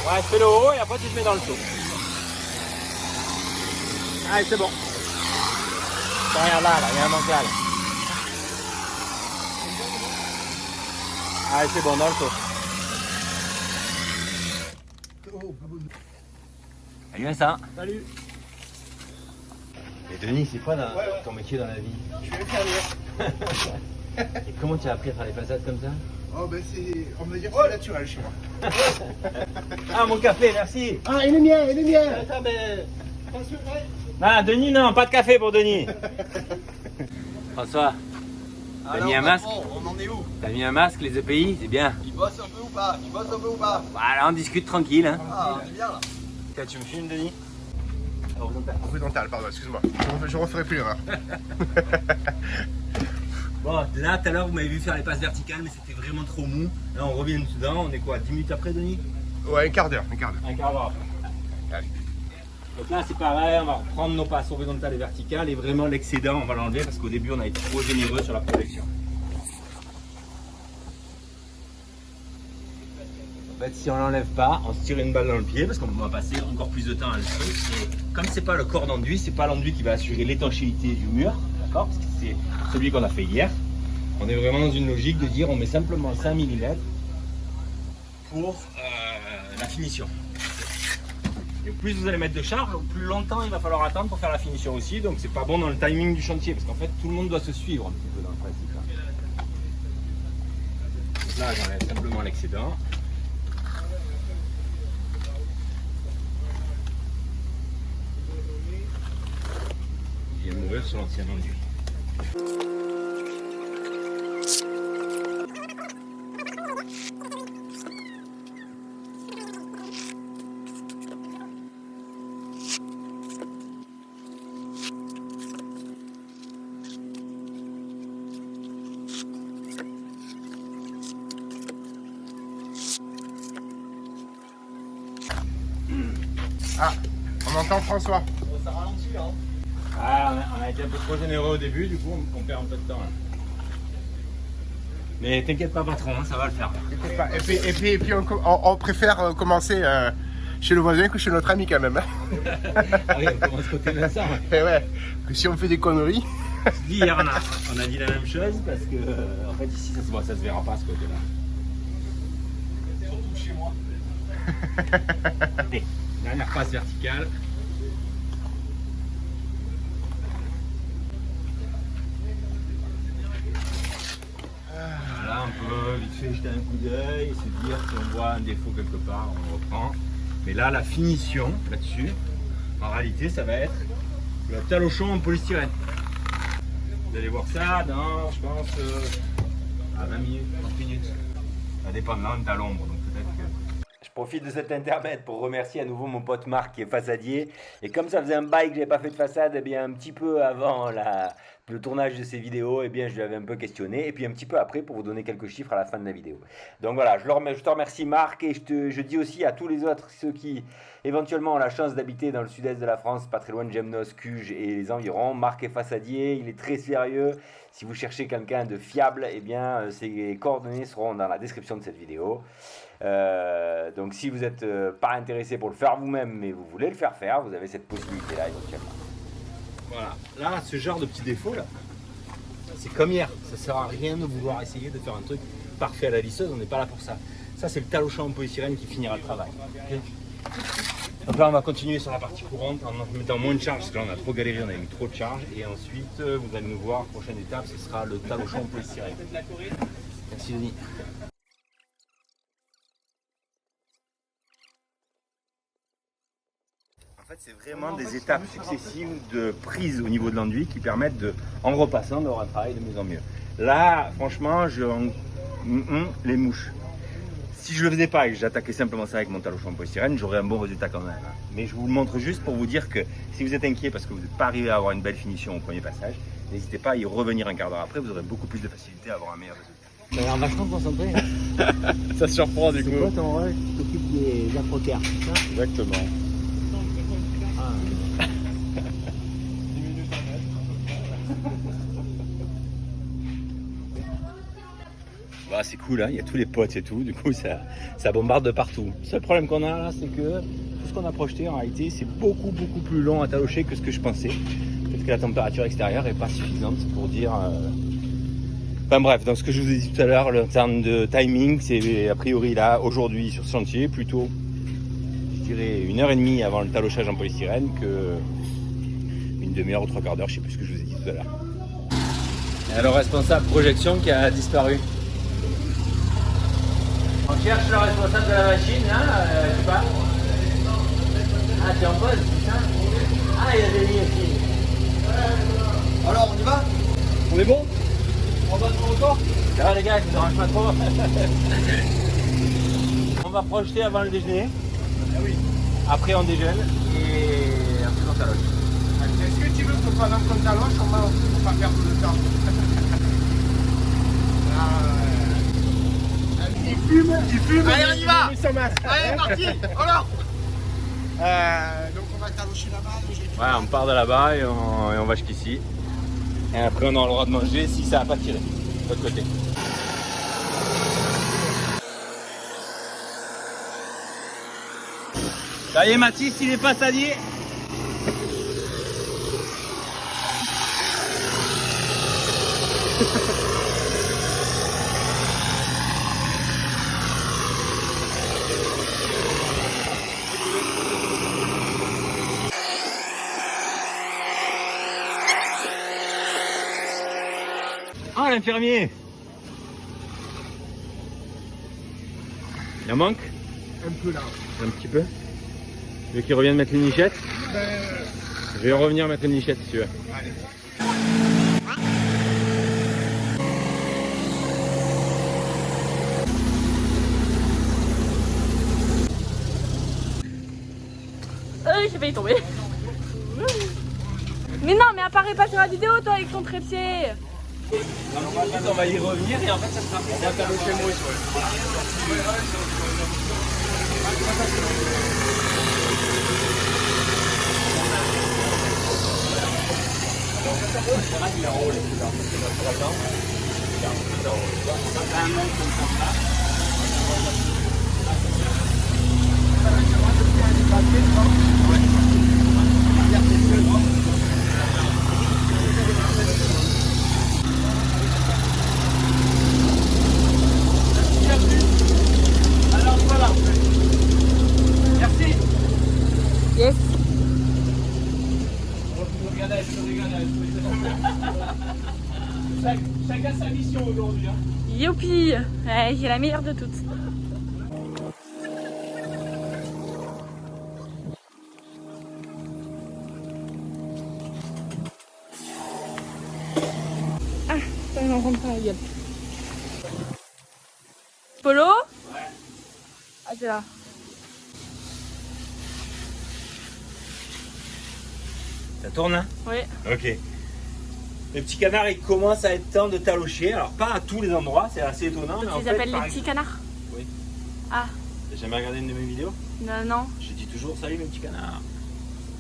Ouais, je fais le haut et après tu te mets dans le seau. Allez, c'est bon. Regarde là, il y a un manque là. Allez, c'est bon, dans le seau. Salut Vincent. Salut. Et Denis, c'est quoi ton métier dans la vie? Je suis infirmière. Et comment tu as appris à faire les façades comme ça? Oh ben c'est, on va dire que c'est naturel chez moi. Ah, mon café, merci. Ah il est mien, il est mien. Attends, mais... Ah, Denis, non, pas de café pour Denis. François, t'as mis un masque? On en est où? T'as mis un masque, les EPI, c'est bien. Il bosse un peu ou pas? Il bosse un peu ou pas? Bah, là, on discute tranquille. Hein. Ah, on est bien là. Tiens, tu me filmes, Denis? Horizontal, pardon, excuse-moi. Je referai plus l'erreur. Bon, là, tout à l'heure, vous m'avez vu faire les passes verticales, mais c'était vraiment trop mou. Là, on revient dedans. On est quoi, 10 minutes après, Denis? Ouais, un quart d'heure. Un quart d'heure après. Allez. Donc là, c'est pareil, on va reprendre nos passes horizontales et verticales et vraiment l'excédent, on va l'enlever parce qu'au début, on a été trop généreux sur la projection. En fait, si on l'enlève pas, on se tire une balle dans le pied parce qu'on va passer encore plus de temps à le faire. Et comme c'est pas le corps d'enduit, c'est pas l'enduit qui va assurer l'étanchéité du mur, d'accord? Parce que c'est celui qu'on a fait hier. On est vraiment dans une logique de dire on met simplement 5 mm pour la finition. Et plus vous allez mettre de charge, plus longtemps il va falloir attendre pour faire la finition aussi. Donc c'est pas bon dans le timing du chantier parce qu'en fait tout le monde doit se suivre un petit peu dans le principe. Donc là j'enlève simplement l'excédent. Il vient mourir sur l'ancien enduit. Ah, on entend François. Ça ralentit là. Ah, on a été un peu trop généreux au début, du coup on perd un peu de temps là. Mais t'inquiète pas patron, hein, ça va le faire. T'inquiète pas. Et puis on préfère commencer chez le voisin que chez notre ami quand même. Hein. Ah oui, on commence côté Vincent. Ouais. Et ouais, que si on fait des conneries. Hier on a dit la même chose parce que en fait ici ça se verra pas ce côté là. Surtout chez moi. Allez, dernière passe verticale. Voilà, on peut vite fait jeter un coup d'œil et se dire si on voit un défaut quelque part, on le reprend. Mais là, la finition là-dessus, en réalité, ça va être le talochon en polystyrène. Vous allez voir ça dans, je pense, à 20 minutes, 30 minutes. Ça dépend de là, on est à l'ombre, donc peut-être que... profite de cet intermède pour remercier à nouveau mon pote Marc qui est façadier. Et comme ça faisait un bail que j'avais pas fait de façade, eh bien un petit peu avant le tournage de ces vidéos, eh bien je lui avais un peu questionné. Et puis un petit peu après pour vous donner quelques chiffres à la fin de la vidéo. Donc voilà, je te remercie Marc et je dis aussi à tous les autres, ceux qui éventuellement ont la chance d'habiter dans le sud-est de la France, pas très loin de Gemnos, Cuges et les environs. Marc est façadier, il est très sérieux. Si vous cherchez quelqu'un de fiable, eh bien ses coordonnées seront dans la description de cette vidéo. Donc si vous n'êtes pas intéressé pour le faire vous-même, mais vous voulez le faire, vous avez cette possibilité-là éventuellement. Voilà, là, ce genre de petits défauts là, c'est comme hier. Ça sert à rien de vouloir essayer de faire un truc parfait à la lisseuse, on n'est pas là pour ça. Ça, c'est le talochant en polystyrène qui finira le travail. Okay. Donc là, on va continuer sur la partie courante en mettant moins de charge, parce que là, on a trop galéré, on a mis trop de charge. Et ensuite, vous allez nous voir, prochaine étape, ce sera le talochant en polystyrène. Merci Denis. En fait, c'est vraiment des étapes successives de prise au niveau de l'enduit qui permettent, en repassant, d'avoir un travail de mieux en mieux. Là, franchement, les mouches. Si je ne le faisais pas et que j'attaquais simplement ça avec mon talochon en polystyrène, j'aurais un bon résultat quand même. Mais je vous le montre juste pour vous dire que si vous êtes inquiet parce que vous n'êtes pas arrivé à avoir une belle finition au premier passage, n'hésitez pas à y revenir un quart d'heure après, vous aurez beaucoup plus de facilité à avoir un meilleur résultat. Ça a l'air vachement concentré. Ça surprend du coup. C'est quoi ton rôle? Tu t'occupes des afro-terres, c'est ça? Exactement. Bah, c'est cool, hein, il y a tous les potes et tout, du coup ça bombarde de partout. Le seul problème qu'on a là, c'est que tout ce qu'on a projeté en réalité, c'est beaucoup plus long à talocher que ce que je pensais. Peut-être que la température extérieure n'est pas suffisante pour dire... Enfin bref, dans ce que je vous ai dit tout à l'heure, en termes de timing, c'est a priori là, aujourd'hui sur ce chantier, plutôt, je dirais 1h30 avant le talochage en polystyrène que une demi-heure ou 3/4 d'heure, je sais plus ce que je vous ai dit tout à l'heure. Et le responsable projection qui a disparu. On cherche le responsable de la machine, là, je sais pas. Ah, tu es en pause, c'est ça? Ah, il y a des lignes aussi. Alors, on y va? On est bon? On va sur le corps? Ça va les gars, je ne dérange pas trop. On va projeter avant le déjeuner. Ah oui. Après on déjeune et après on taloche. Est-ce que tu veux que pendant qu'on taloche, on va perdre le temps? Il fume. Allez, on y va. Il son masque. Allez, parti. Alors. Donc on va talocher là-bas. Ouais, on part de là-bas et on va jusqu'ici. Et après on aura le droit de manger si ça n'a pas tiré. De l'autre côté. Ça y est, Mathis, il est façadier. Ah, l'infirmier! Il en manque? Un peu là. Un petit peu? Tu veux qu'il revienne mettre les nichettes? Je vais revenir mettre les nichettes si tu veux. Allez. J'ai failli tomber. Mais non, mais apparaît pas sur la vidéo, toi, avec ton trépied. On va y revenir et en fait ça sera on va talocher moi sur Yes. Chacun sa mission aujourd'hui. Youpi. Ouais, j'ai la meilleure de toutes. Ah, ça m'en rentre pas la gueule. Polo? Ouais. Ah, c'est là. Ça tourne hein? Oui. Ok. Le petit canard, il commence à être temps de talocher. Alors, pas à tous les endroits, c'est assez étonnant. Donc mais en ils fait, appellent par les petits exemple- canards. Oui. Ah, T'as jamais regardé une de mes vidéos? non, Je dis toujours salut mes petits canards.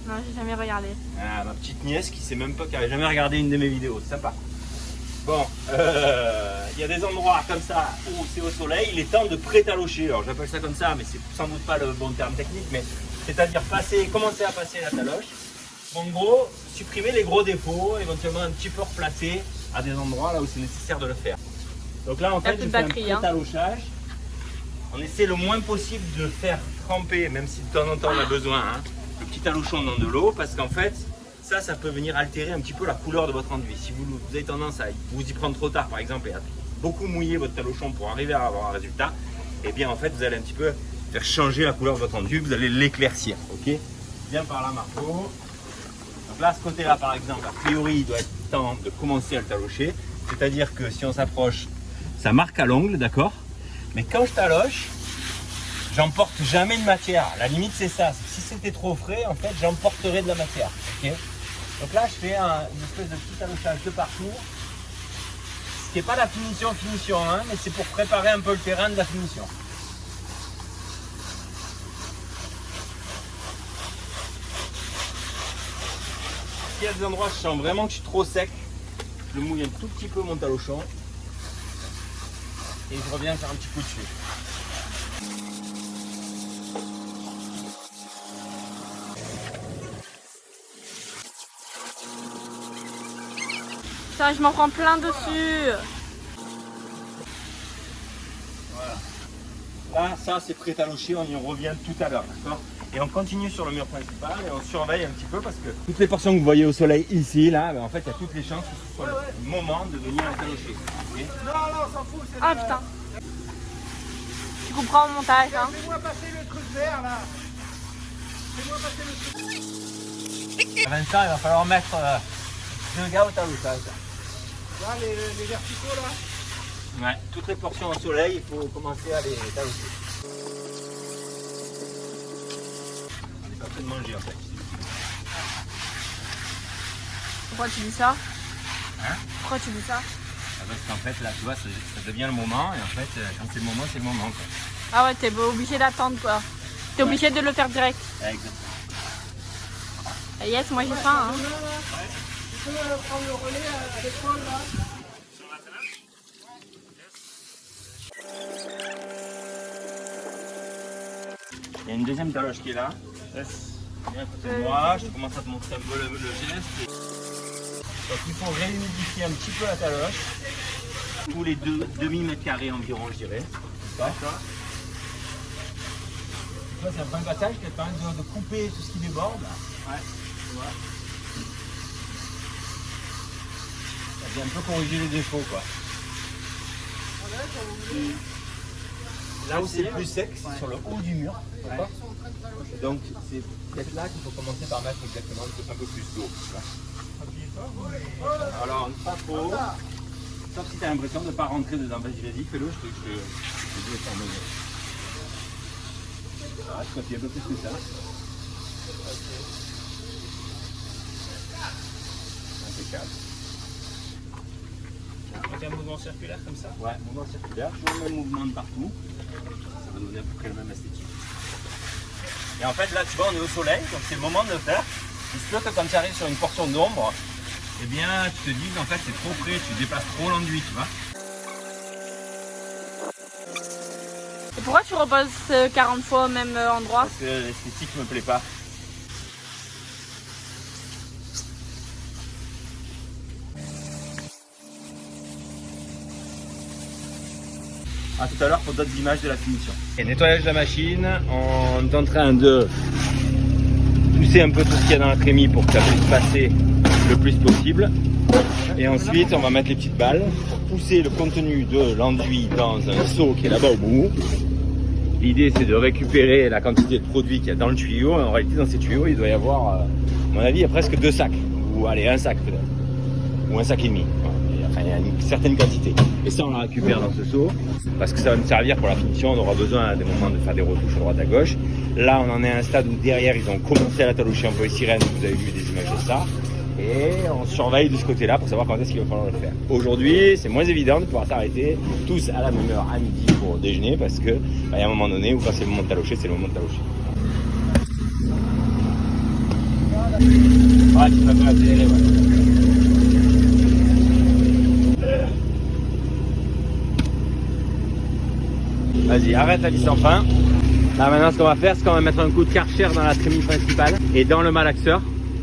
non, j'ai jamais regardé. Ah, ma petite nièce qui sait même pas, qui avait jamais regardé une de mes vidéos, c'est sympa. Bon, il y a des endroits comme ça où c'est au soleil, il est temps de pré-talocher. Alors j'appelle ça comme ça, mais c'est sans doute pas le bon terme technique, mais c'est-à-dire commencer à passer la taloche. En gros, supprimer les gros défauts, éventuellement un petit peu replacer à des endroits là où c'est nécessaire de le faire. Donc là en Il y a fait, plus je de fais un batterie, hein. pré-talochage. On essaie le moins possible de faire tremper, même si de temps en temps on a besoin, hein, le petit talochon dans de l'eau, parce qu'en fait, ça peut venir altérer un petit peu la couleur de votre enduit. Si vous avez tendance à vous y prendre trop tard, par exemple, et à beaucoup mouiller votre talochon pour arriver à avoir un résultat, eh bien en fait, vous allez un petit peu faire changer la couleur de votre enduit, vous allez l'éclaircir, ok? Bien par là, Marco. Donc là, ce côté-là, par exemple, a priori, il doit être temps de commencer à le talocher. C'est-à-dire que si on s'approche, ça marque à l'ongle, d'accord? Mais quand je taloche, j'emporte jamais de matière. La limite, c'est ça. Si c'était trop frais, en fait, j'emporterais de la matière. Ok. Donc là, je fais une espèce de petit talochage de partout. Ce qui n'est pas la finition, hein, mais c'est pour préparer un peu le terrain de la finition. S'il y a des endroits où je sens vraiment que je suis trop sec, je mouille un tout petit peu mon talochon et je reviens faire un petit coup dessus. Putain, je m'en prends plein dessus. Là, ça c'est pré-taloché, on y revient tout à l'heure, d'accord? Et on continue sur le mur principal et on surveille un petit peu parce que toutes les portions que vous voyez au soleil ici, là, ben, en fait, il y a toutes les chances que ce soit le moment de venir talocher. Okay. Non, on s'en fout. Ah putain. Tu comprends au montage, hein. Fais-moi passer le truc vert là. Fais-moi passer le truc. Vincent, il va falloir mettre 2 gars au talochage. Là, les verticaux là. Ouais, toutes les portions au soleil, il faut commencer à les talocher. On n'est pas prêt de manger en fait. Pourquoi tu dis ça? Hein? Pourquoi tu dis ça? Parce qu'en fait, là, tu vois, ça devient le moment et en fait, quand c'est le moment, c'est le moment. Quoi. Ah ouais, t'es obligé d'attendre quoi. T'es obligé de le faire direct. Ouais, exactement. Yes, moi j'ai faim, hein. Tu peux prendre le relais avec Paul là. Il y a une deuxième taloche qui est là. Viens à côté de moi, je commence à te montrer un peu le geste. Donc il faut réhumidifier un petit peu la taloche. Tous les demi-mètres carrés environ, je dirais. D'accord. C'est un bon passage qui permet de couper tout ce qui déborde. Ouais, tu vois. Ça vient un peu corriger les défauts, quoi. Là où c'est le plus sec, c'est sur le haut du mur. D'accord. Donc c'est peut-être là qu'il faut commencer par mettre exactement un peu plus d'eau. Alors pas trop. Sauf si tu as l'impression de ne pas rentrer dedans. Vas-y, fais-le, je te dis en mesure. Ah, je continue un peu plus que ça. Impeccable. Un mouvement circulaire comme ça? Ouais, mouvement circulaire, toujours le même mouvement de partout. Ça va donner à peu près le même esthétique. Et en fait là tu vois on est au soleil, donc c'est le moment de le faire. Il se peut que quand tu arrives sur une portion d'ombre, eh bien tu te dis qu'en fait c'est trop près, tu dépasses trop l'enduit, tu vois. Et pourquoi tu reposes 40 fois au même endroit? Parce que l'esthétique me plaît pas. À tout à l'heure pour d'autres images de la finition. Et nettoyage de la machine, on est en train de pousser un peu tout ce qu'il y a dans la crémie pour que ça puisse passer le plus possible. Et ensuite on va mettre les petites balles pour pousser le contenu de l'enduit dans un seau qui est là-bas au bout. L'idée c'est de récupérer la quantité de produit qu'il y a dans le tuyau. En réalité dans ces tuyaux il doit y avoir, à mon avis, il y a presque 2 sacs. Ou allez, un sac peut-être. Ou un sac et demi. Voilà. il y a une certaine quantité. Et ça, on la récupère dans ce seau parce que ça va nous servir pour la finition. On aura besoin à des moments de faire des retouches à droite à gauche. Là, on en est à un stade où derrière, ils ont commencé à la talocher en polystyrène. Vous avez vu des images de ça. Et on surveille de ce côté-là pour savoir quand est-ce qu'il va falloir le faire. Aujourd'hui, c'est moins évident de pouvoir s'arrêter tous à la même heure à midi pour déjeuner parce que il y a un moment donné où quand c'est le moment de talocher, c'est le moment de talocher. Ah, tu vas pas accélérer, ouais. Vas-y, arrête la vis enfin. Là maintenant ce qu'on va faire, c'est qu'on va mettre un coup de karcher dans la trémie principale et dans le malaxeur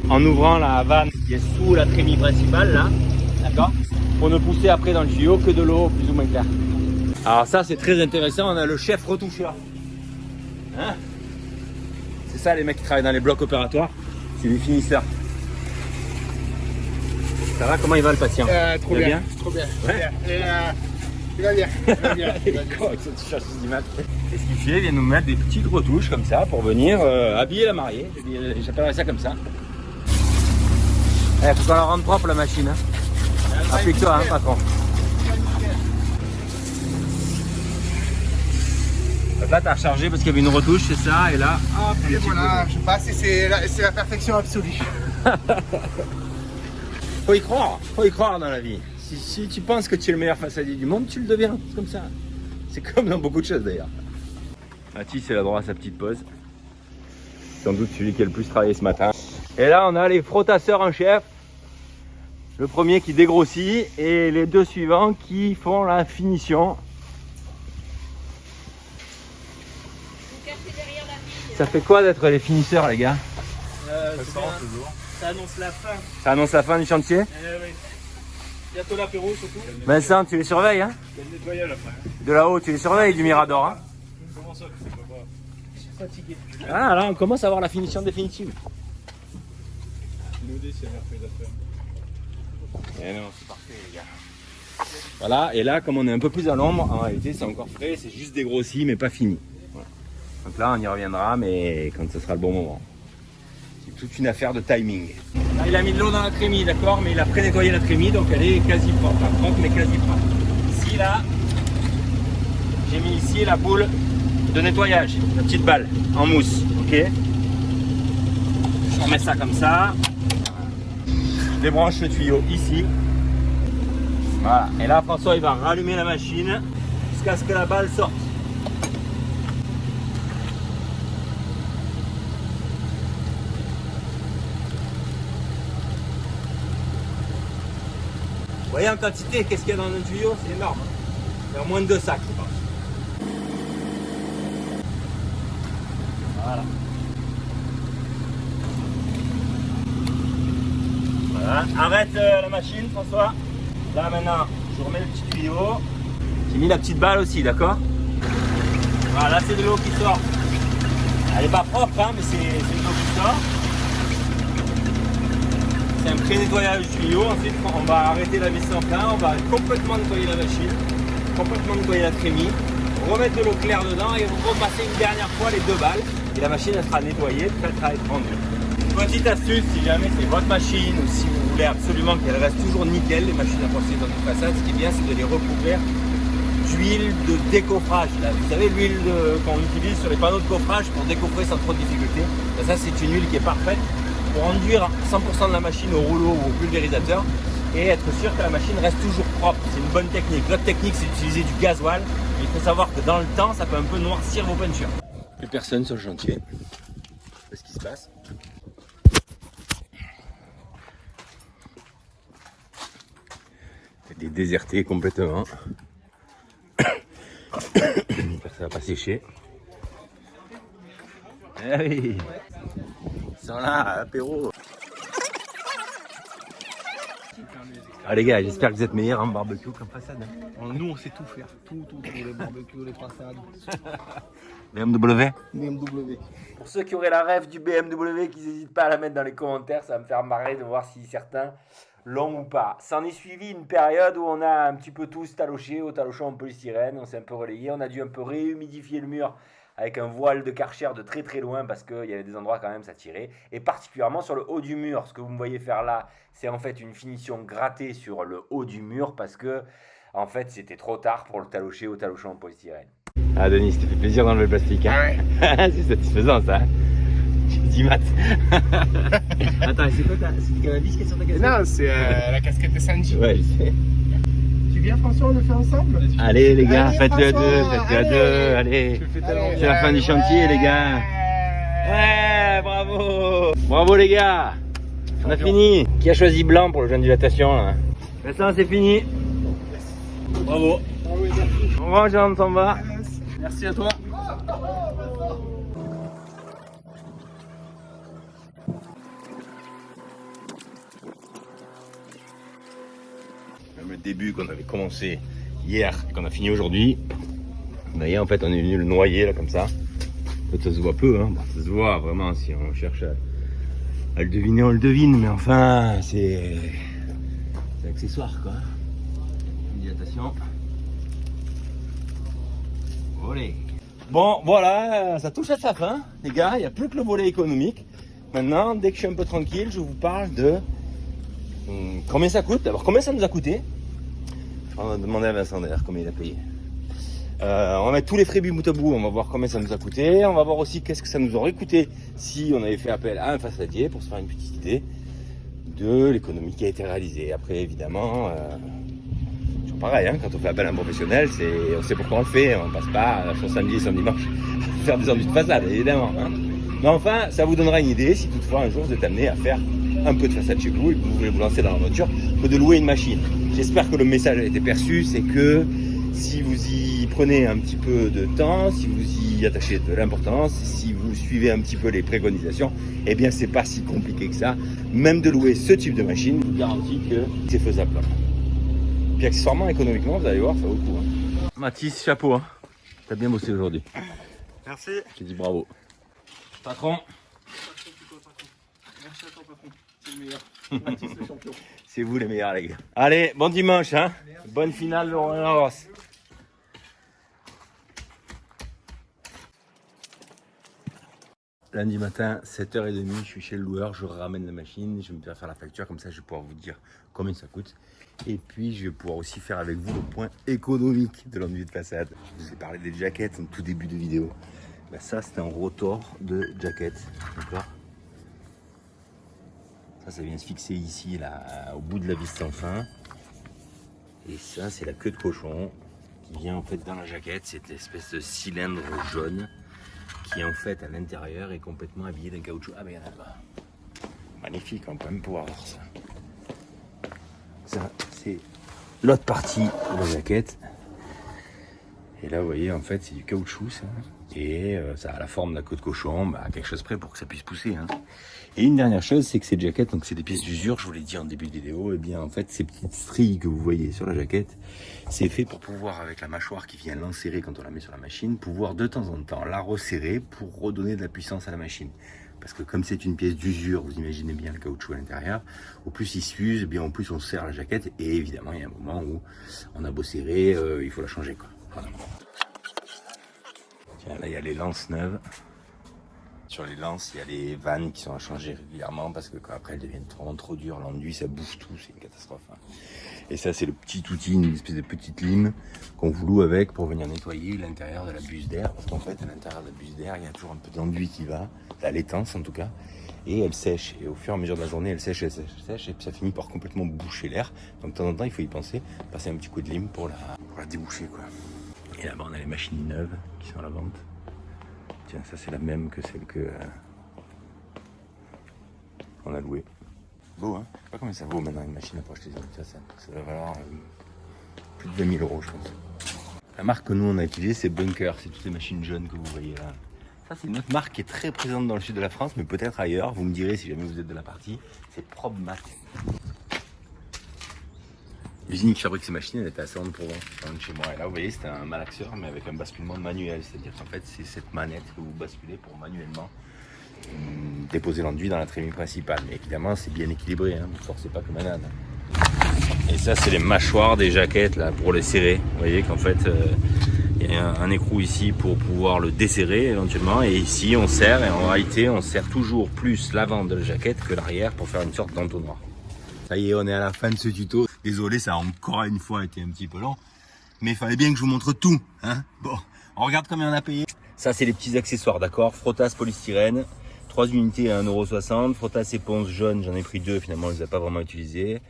en ouvrant la vanne qui est sous la trémie principale là, d'accord, pour ne pousser après dans le tuyau que de l'eau plus ou moins claire. Alors ça c'est très intéressant, on a le chef retoucheur. Hein, c'est ça les mecs qui travaillent dans les blocs opératoires, c'est les finisseurs. Ça va, comment il va le patient? Trop bien, trop bien. Ouais. Il va bien, il va bien. Il va bien. Et ce qu'il fait, il vient nous mettre des petites retouches comme ça pour venir habiller la mariée. J'appellerais ça comme ça. Il faut qu'on la rende propre la machine. Hein. Applique-toi, hein, patron. Donc là, tu as rechargé parce qu'il y avait une retouche, c'est ça. Et là, hop, Et voilà, je passe et c'est la perfection absolue. faut y croire dans la vie. Si tu penses que tu es le meilleur façadier du monde, tu le deviens. C'est comme ça. C'est comme dans beaucoup de choses d'ailleurs. Mathis, il a droit à sa petite pause. Sans doute celui qui a le plus travaillé ce matin. Et là, on a les frottasseurs en chef. Le premier qui dégrossit et les deux suivants qui font la finition. Ça fait quoi d'être les finisseurs, les gars? Ça annonce la fin. Ça annonce la fin du chantier? Oui. Bientôt l'apéro surtout. Vincent, tu les surveilles, hein? Il y a le nettoyage après. De là-haut, tu les surveilles du Mirador, hein? Comment ça, je sais pas. Je suis fatigué. Ah, là, on commence à voir la finition définitive. Nous c'est merveilleux d'affaires. Eh non, c'est parfait, les gars. Voilà, et là, comme on est un peu plus à l'ombre, en réalité, c'est encore frais, c'est juste dégrossi, mais pas fini. Voilà. Donc là, on y reviendra, mais quand ce sera le bon moment. C'est toute une affaire de timing. Là, il a mis de l'eau dans la trémie, d'accord, mais il a pré-nettoyé la trémie, donc elle est quasi propre. Pas propre, mais quasi propre. Ici, là, j'ai mis ici la boule de nettoyage, la petite balle en mousse, ok. Je remets ça comme ça. Je débranche le tuyau ici. Voilà. Et là, François, il va rallumer la machine jusqu'à ce que la balle sorte. Vous voyez en quantité, qu'est-ce qu'il y a dans le tuyau? C'est énorme. Il y a moins de 2 sacs, je pense. Voilà. Voilà. Arrête la machine, François. Là maintenant, je remets le petit tuyau. J'ai mis la petite balle aussi, d'accord? Voilà, là c'est de l'eau qui sort. Elle n'est pas propre, hein, mais c'est de l'eau qui sort. C'est un pré-nettoyage du tuyau. Ensuite, on va arrêter la vis en plein. On va complètement nettoyer la machine, complètement nettoyer la trémie, remettre de l'eau claire dedans et repasser une dernière fois les 2 balles. Et la machine elle sera nettoyée, prête à être rendue. Petite astuce, si jamais c'est votre machine ou si vous voulez absolument qu'elle reste toujours nickel, les machines à passer dans une façade, ce qui est bien, c'est de les recouvrir d'huile de décoffrage. Là, vous savez, l'huile qu'on utilise sur les panneaux de coffrage pour décoffrer sans trop de difficulté. Ça, c'est une huile qui est parfaite pour enduire 100% de la machine au rouleau ou au pulvérisateur et être sûr que la machine reste toujours propre. C'est une bonne technique. L'autre technique, c'est d'utiliser du gasoil. Il faut savoir que dans le temps, ça peut un peu noircir vos peintures. Plus personne sur le chantier. Qu'est-ce qui se passe? C'est déserté complètement. J'espère que ça va pas sécher. Eh oui, ils sont là, apéro. Ah les gars, j'espère que vous êtes meilleurs en barbecue qu'en façade. Nous, on sait tout faire. Tout, les barbecues, les façades. BMW. BMW. Pour ceux qui auraient la rêve du BMW, qu'ils n'hésitent pas à la mettre dans les commentaires, ça va me faire marrer de voir si certains l'ont ou pas. S'en est suivi une période où on a un petit peu tous taloché, au talochant en polystyrène, on s'est un peu relayé, on a dû un peu réhumidifier le mur avec un voile de Karcher de très très loin parce qu'il y avait des endroits quand même ça tirait, et particulièrement sur le haut du mur. Ce que vous me voyez faire là, c'est en fait une finition grattée sur le haut du mur parce que en fait c'était trop tard pour le talocher au talochon en polystyrène. Ah Denis, ça te fait plaisir d'enlever le plastique, hein? Ah ouais. C'est satisfaisant ça. J'ai dit Matt. Attends, c'est quoi c'est du cannabis qui est sur ta casquette? Non, c'est la casquette de Sanji. Ouais, je sais. Tu viens François, on le fait ensemble? Allez les gars, Allez, faites-le à François, deux, faites-le à allez. deux, allez. Je le fais tellement C'est la fin du chantier les gars. Ouais, bravo. Bravo les gars. On a fini. Qui a choisi blanc pour le jeu de dilatation là? Maintenant c'est fini. Bravo. Au revoir Jean, on s'en va. Merci à toi. Même le début qu'on avait commencé hier et qu'on a fini aujourd'hui. Vous voyez, en fait, on est venu le noyer là comme ça. En fait, ça se voit peu, hein. Bon, ça se voit vraiment si on cherche à le deviner, on le devine, mais enfin, c'est accessoire quoi. Dilatation. Olé. Bon, voilà, ça touche à sa fin, les gars. Il n'y a plus que le volet économique. Maintenant, dès que je suis un peu tranquille, je vous parle de combien ça coûte. D'abord, combien ça nous a coûté. On va demander à Vincent d'ailleurs combien il a payé. On va mettre tous les frais bout à bout, on va voir combien ça nous a coûté. On va voir aussi qu'est-ce que ça nous aurait coûté si on avait fait appel à un façadier pour se faire une petite idée de l'économie qui a été réalisée. Après, évidemment, toujours pareil, hein, quand on fait appel à un professionnel, on sait pourquoi on le fait. On passe pas son samedi et son dimanche à faire des enduits de façade, évidemment. Hein. Mais enfin, ça vous donnera une idée si toutefois un jour vous êtes amené à faire un peu de façade chez vous et que vous voulez vous lancer dans l'aventure que de louer une machine. J'espère que le message a été perçu, c'est que si vous y prenez un petit peu de temps, si vous y attachez de l'importance, si vous suivez un petit peu les préconisations, eh bien c'est pas si compliqué que ça. Même de louer ce type de machine, je vous garantis que c'est faisable. Puis accessoirement, économiquement, vous allez voir, ça vaut le coup. Hein. Mathis, chapeau, hein. T'as bien bossé aujourd'hui. Merci. Je te dis bravo. Patron. Merci à toi, patron. C'est le meilleur. Mathis, le champion. C'est vous les meilleurs les gars. Allez, bon dimanche, hein. Bonne finale de Roland Garros. Lundi matin, 7h30, je suis chez le loueur, je ramène la machine, je vais me faire la facture, comme ça je vais pouvoir vous dire combien ça coûte. Et puis je vais pouvoir aussi faire avec vous le point économique de l'enduit de façade. Je vous ai parlé des jaquettes en tout début de vidéo. Ben ça c'est un rotor de jaquette, d'accord. Ça vient se fixer ici, là, au bout de la vis sans fin. Et ça, c'est la queue de cochon qui vient en fait dans la jaquette, cette espèce de cylindre jaune qui en fait à l'intérieur est complètement habillé d'un caoutchouc. Ah ben il y en a pas. Magnifique, on peut même pouvoir voir ça. Ça, c'est l'autre partie de la jaquette. Et là, vous voyez, en fait, c'est du caoutchouc, ça. Et ça a la forme de la queue de cochon, bah, à quelque chose près pour que ça puisse pousser. Hein. Et une dernière chose, c'est que cette jaquette, donc c'est des pièces d'usure, je vous l'ai dit en début de vidéo, et bien en fait, ces petites stries que vous voyez sur la jaquette, c'est fait pour pouvoir, avec la mâchoire qui vient l'enserrer quand on la met sur la machine, pouvoir de temps en temps la resserrer pour redonner de la puissance à la machine. Parce que comme c'est une pièce d'usure, vous imaginez bien le caoutchouc à l'intérieur, au plus il s'use, bien au plus on serre la jaquette, et évidemment, il y a un moment où on a beau serrer, il faut la changer, quoi. Voilà. Tiens, là, il y a les lances neuves. Sur les lances, il y a les vannes qui sont à changer régulièrement parce que quand après elles deviennent vraiment trop dures, l'enduit ça bouffe tout, c'est une catastrophe. Hein. Et ça c'est le petit outil, une espèce de petite lime qu'on vous loue avec pour venir nettoyer l'intérieur de la buse d'air. Parce qu'en fait à l'intérieur de la buse d'air, il y a toujours un peu d'enduit qui va, la laitance en tout cas, et elle sèche. Et au fur et à mesure de la journée, elle sèche, et puis ça finit par complètement boucher l'air. Donc de temps en temps il faut y penser, passer un petit coup de lime pour la déboucher quoi. Et là-bas on a les machines neuves qui sont à la vente. Tiens, ça c'est la même que celle que on a louée. Beau, hein? Je sais pas combien ça vaut maintenant une machine pour acheter ça. Ça va valoir plus de 20 000 € je pense. La marque que nous on a utilisée c'est Bunker, c'est toutes les machines jaunes que vous voyez là. Ça c'est une autre marque qui est très présente dans le sud de la France, mais peut-être ailleurs. Vous me direz si jamais vous êtes de la partie. C'est Probmat. L'usine qui fabrique ces machines, elle était à Saint-Anne-de-Provence, de chez moi. Et là, vous voyez, c'était un malaxeur, mais avec un basculement manuel. C'est-à-dire qu'en fait, c'est cette manette que vous basculez pour manuellement déposer l'enduit dans la trémie principale. Mais évidemment, c'est bien équilibré, hein. Ne forcez pas comme un âne. Et ça, c'est les mâchoires des jaquettes là pour les serrer. Vous voyez qu'en fait, il Il y a un écrou ici pour pouvoir le desserrer éventuellement. Et ici, on serre. Et en réalité, on serre toujours plus l'avant de la jaquette que l'arrière pour faire une sorte d'entonnoir. Ça y est, on est à la fin de ce tuto. Désolé, ça a encore une fois été un petit peu long. Mais il fallait bien que je vous montre tout. Hein, bon, on regarde combien on a payé. Ça, c'est les petits accessoires, d'accord. Frottas polystyrène. 3 unités à 1,60 €. Frottas éponge jaune, j'en ai pris 2, finalement, je ne les ai pas vraiment utilisés.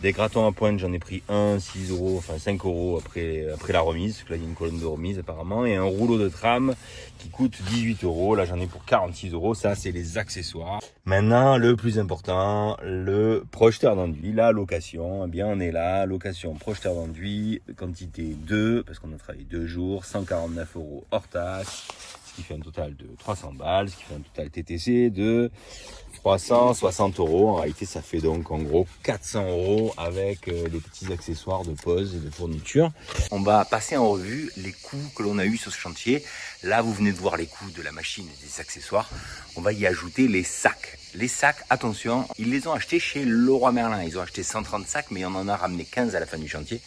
Des gratons à pointe, j'en ai pris 1, 6 €, enfin 5 € après la remise, parce que là il y a une colonne de remise apparemment, et un rouleau de trame qui coûte 18 €, là j'en ai pour 46 €, ça c'est les accessoires. Maintenant, le plus important, le projeteur d'enduit, la location, eh bien on est là, location projeteur d'enduit, quantité 2, parce qu'on a travaillé 2 jours, 149 € hors taxe, ce qui fait un total de 300 balles, ce qui fait un total TTC de 360 €. En réalité, ça fait donc en gros 400 € avec les petits accessoires de pose et de fourniture. On va passer en revue les coûts que l'on a eu sur ce chantier. Là, vous venez de voir les coûts de la machine et des accessoires. On va y ajouter les sacs. Les sacs, attention, ils les ont achetés chez Leroy Merlin. Ils ont acheté 130 sacs, mais on en a ramené 15 à la fin du chantier.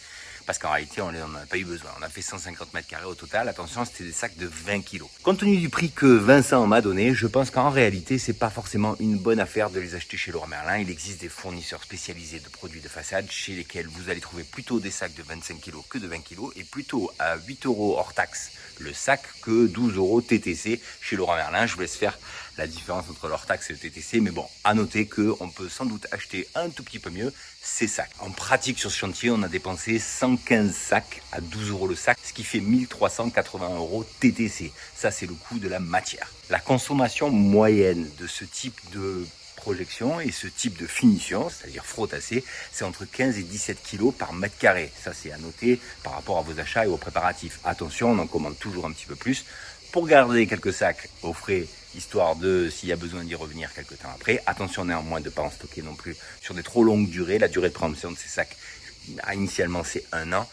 Parce qu'en réalité, on n'en a pas eu besoin. On a fait 150 mètres carrés au total. Attention, c'était des sacs de 20 kg. Compte tenu du prix que Vincent m'a donné, je pense qu'en réalité, c'est pas forcément une bonne affaire de les acheter chez Leroy Merlin. Il existe des fournisseurs spécialisés de produits de façade chez lesquels vous allez trouver plutôt des sacs de 25 kg que de 20 kg et plutôt à 8 € hors taxe le sac que 12 € TTC chez Leroy Merlin. Je vous laisse faire la différence entre l'hors taxe et le TTC, mais bon, à noter qu'on peut sans doute acheter un tout petit peu mieux ces sacs. En pratique, sur ce chantier, on a dépensé 115 sacs à 12 € le sac, ce qui fait 1380 € TTC. Ça, c'est le coût de la matière. La consommation moyenne de ce type de projection et ce type de finition, c'est-à-dire frotassé, c'est entre 15 et 17 kg par mètre carré. Ça, c'est à noter par rapport à vos achats et aux préparatifs. Attention, on en commande toujours un petit peu plus pour garder quelques sacs au frais, histoire de, s'il y a besoin d'y revenir quelques temps après. Attention néanmoins de ne pas en stocker non plus sur des trop longues durées. La durée de préemption de ces sacs, initialement, c'est 1 an.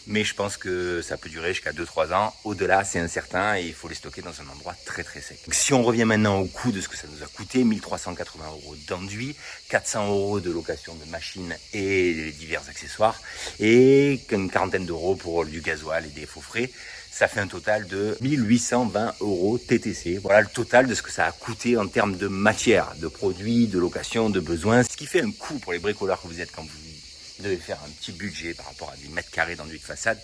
Mais je pense que ça peut durer jusqu'à 2-3 ans. Au-delà, c'est incertain et il faut les stocker dans un endroit très très sec. Donc, si on revient maintenant au coût de ce que ça nous a coûté, 1380 € d'enduit, 400 € de location de machines et les divers accessoires, et une quarantaine d'euros pour du gasoil et des faux frais. Ça fait un total de 1820 € TTC. Voilà le total de ce que ça a coûté en termes de matière, de produits, de location, de besoins. Ce qui fait un coût pour les bricoleurs que vous êtes quand vous devez faire un petit budget par rapport à des mètres carrés d'enduit de façade.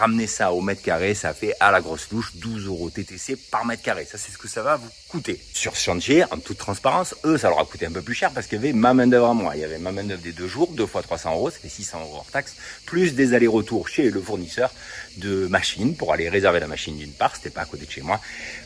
Ramenez ça au mètre carré, ça fait à la grosse louche 12 € TTC par mètre carré. Ça, c'est ce que ça va vous coûter. Sur ce chantier, en toute transparence, eux, ça leur a coûté un peu plus cher parce qu'il y avait ma main-d'œuvre à moi. Il y avait ma main-d'œuvre des 2 jours, 2 fois 300 €, ça fait 600 € hors taxe, plus des allers-retours chez le fournisseur de machines pour aller réserver la machine d'une part, c'était pas à côté de chez moi,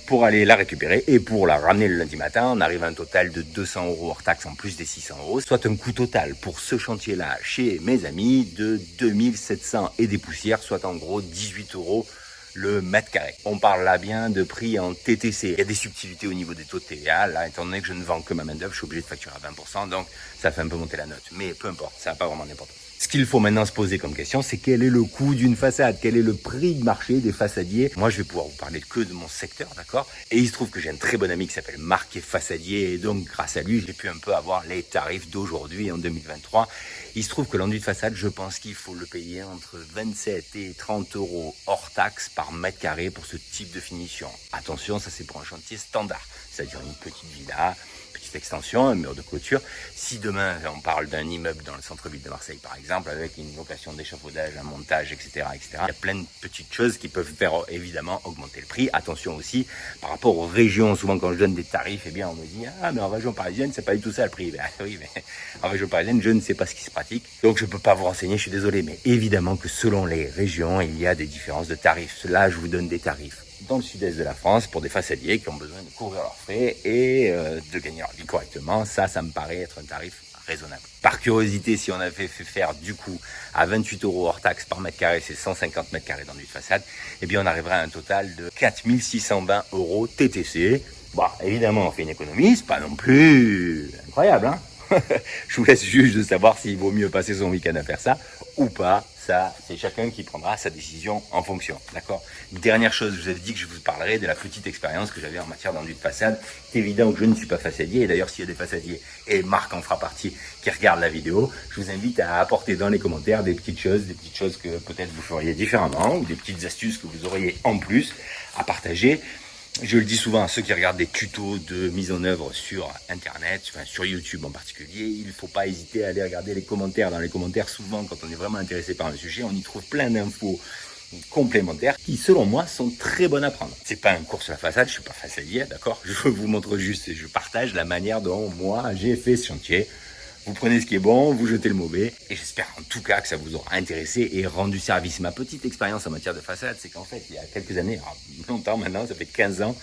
pour aller la récupérer et pour la ramener le lundi matin. On arrive à un total de 200 € hors taxe en plus des 600 €, soit un coût total pour ce chantier-là chez mes amis de 2700 et des poussières, soit en gros 18 € le mètre carré. On parle là bien de prix en TTC. Il y a des subtilités au niveau des taux de TVA. Là, étant donné que je ne vends que ma main d'œuvre, je suis obligé de facturer à 20%, donc ça fait un peu monter la note. Mais peu importe, ça n'a pas vraiment d'importance. Ce qu'il faut maintenant se poser comme question, c'est quel est le coût d'une façade? Quel est le prix de marché des façadiers? Moi, je vais pouvoir vous parler que de mon secteur, d'accord? Et il se trouve que j'ai un très bon ami qui s'appelle Marc, qui est façadier, et donc grâce à lui, j'ai pu un peu avoir les tarifs d'aujourd'hui en 2023. Il se trouve que l'enduit de façade, je pense qu'il faut le payer entre 27 et 30 € hors taxe par mètre carré pour ce type de finition. Attention, ça c'est pour un chantier standard, c'est-à-dire une petite villa, petite extension, un mur de clôture. Si demain on parle d'un immeuble dans le centre-ville de Marseille par exemple, avec une location d'échafaudage, un montage, etc., il y a plein de petites choses qui peuvent faire évidemment augmenter le prix. Attention aussi par rapport aux régions, souvent quand je donne des tarifs, eh bien on me dit ah mais en région parisienne c'est pas du tout ça le prix. Ben, oui, mais en région parisienne je ne sais pas ce qui se pratique, donc je peux pas vous renseigner, je suis désolé, mais évidemment que selon les régions il y a des différences de tarifs. Là je vous donne des tarifs dans le sud-est de la France pour des façadiers qui ont besoin de couvrir leurs frais et de gagner leur vie correctement. Ça me paraît être un tarif raisonnable. Par curiosité, si on avait fait faire du coup à 28 € hors taxe par mètre carré, c'est 150 mètres carrés d'enduit de façade, eh bien on arriverait à un total de 4620 € TTC. Bon, évidemment on fait une économie, c'est pas non plus incroyable, hein. Je vous laisse juge de savoir s'il vaut mieux passer son week-end à faire ça ou pas. Ça, c'est chacun qui prendra sa décision en fonction, d'accord? Dernière chose, je vous avais dit que je vous parlerai de la petite expérience que j'avais en matière d'enduit de façade. C'est évident que je ne suis pas façadier, et d'ailleurs, s'il y a des façadiers, et Marc en fera partie, qui regardent la vidéo, je vous invite à apporter dans les commentaires des petites choses que peut-être vous feriez différemment, ou des petites astuces que vous auriez en plus à partager. Je le dis souvent à ceux qui regardent des tutos de mise en œuvre sur Internet, enfin sur YouTube en particulier, il ne faut pas hésiter à aller regarder les commentaires. Dans les commentaires, souvent, quand on est vraiment intéressé par un sujet, on y trouve plein d'infos complémentaires qui, selon moi, sont très bonnes à prendre. C'est pas un cours sur la façade, je suis pas façadier, d'accord? Je vous montre juste et je partage la manière dont moi j'ai fait ce chantier. Vous prenez ce qui est bon, vous jetez le mauvais, et j'espère en tout cas que ça vous aura intéressé et rendu service. Ma petite expérience en matière de façade, c'est qu'en fait, il y a quelques années, alors longtemps maintenant, ça fait 15 ans,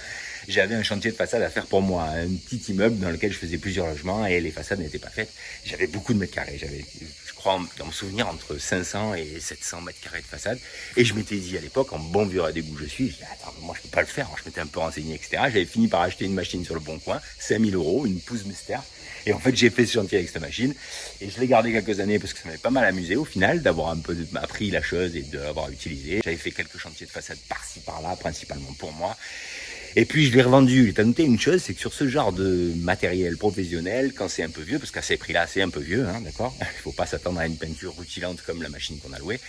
j'avais un chantier de façade à faire pour moi, un petit immeuble dans lequel je faisais plusieurs logements et les façades n'étaient pas faites. J'avais beaucoup de mètres carrés, j'avais, je crois, dans mon souvenir, entre 500 et 700 mètres carrés de façade. Et je m'étais dit à l'époque, en bon vieux radégout que je suis, attends, moi je peux pas le faire. Alors, je m'étais un peu renseigné, etc. J'avais fini par acheter une machine sur le bon coin, 5000 €, une Pouce Mester. Et en fait, j'ai fait ce chantier avec cette machine et je l'ai gardé quelques années parce que ça m'avait pas mal amusé au final d'avoir un peu appris la chose et de l'avoir utilisé. J'avais fait quelques chantiers de façade par-ci par-là, principalement pour moi. Et puis je l'ai revendu. Tu as noté une chose, c'est que sur ce genre de matériel professionnel, quand c'est un peu vieux, parce qu'à ces prix-là, c'est un peu vieux, hein, d'accord? Il faut pas s'attendre à une peinture rutilante comme la machine qu'on a louée.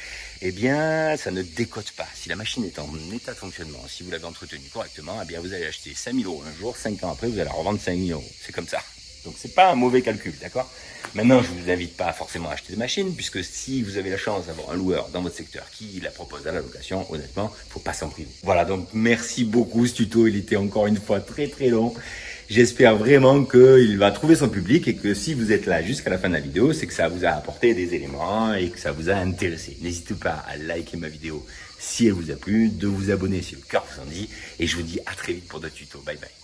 Eh bien, ça ne décote pas. Si la machine est en état de fonctionnement, si vous l'avez entretenue correctement, eh bien vous allez acheter 5000 € un jour, 5 ans après, vous allez la revendre 5000 €. C'est comme ça. Donc c'est pas un mauvais calcul, d'accord? Maintenant, je vous invite pas forcément à acheter des machines, puisque si vous avez la chance d'avoir un loueur dans votre secteur qui la propose à la location, honnêtement, faut pas s'en priver. Voilà, donc merci beaucoup. Ce tuto, il était encore une fois très très long. J'espère vraiment qu'il va trouver son public et que si vous êtes là jusqu'à la fin de la vidéo, c'est que ça vous a apporté des éléments et que ça vous a intéressé. N'hésitez pas à liker ma vidéo si elle vous a plu, de vous abonner si le cœur vous en dit, et je vous dis à très vite pour d'autres tutos. Bye bye.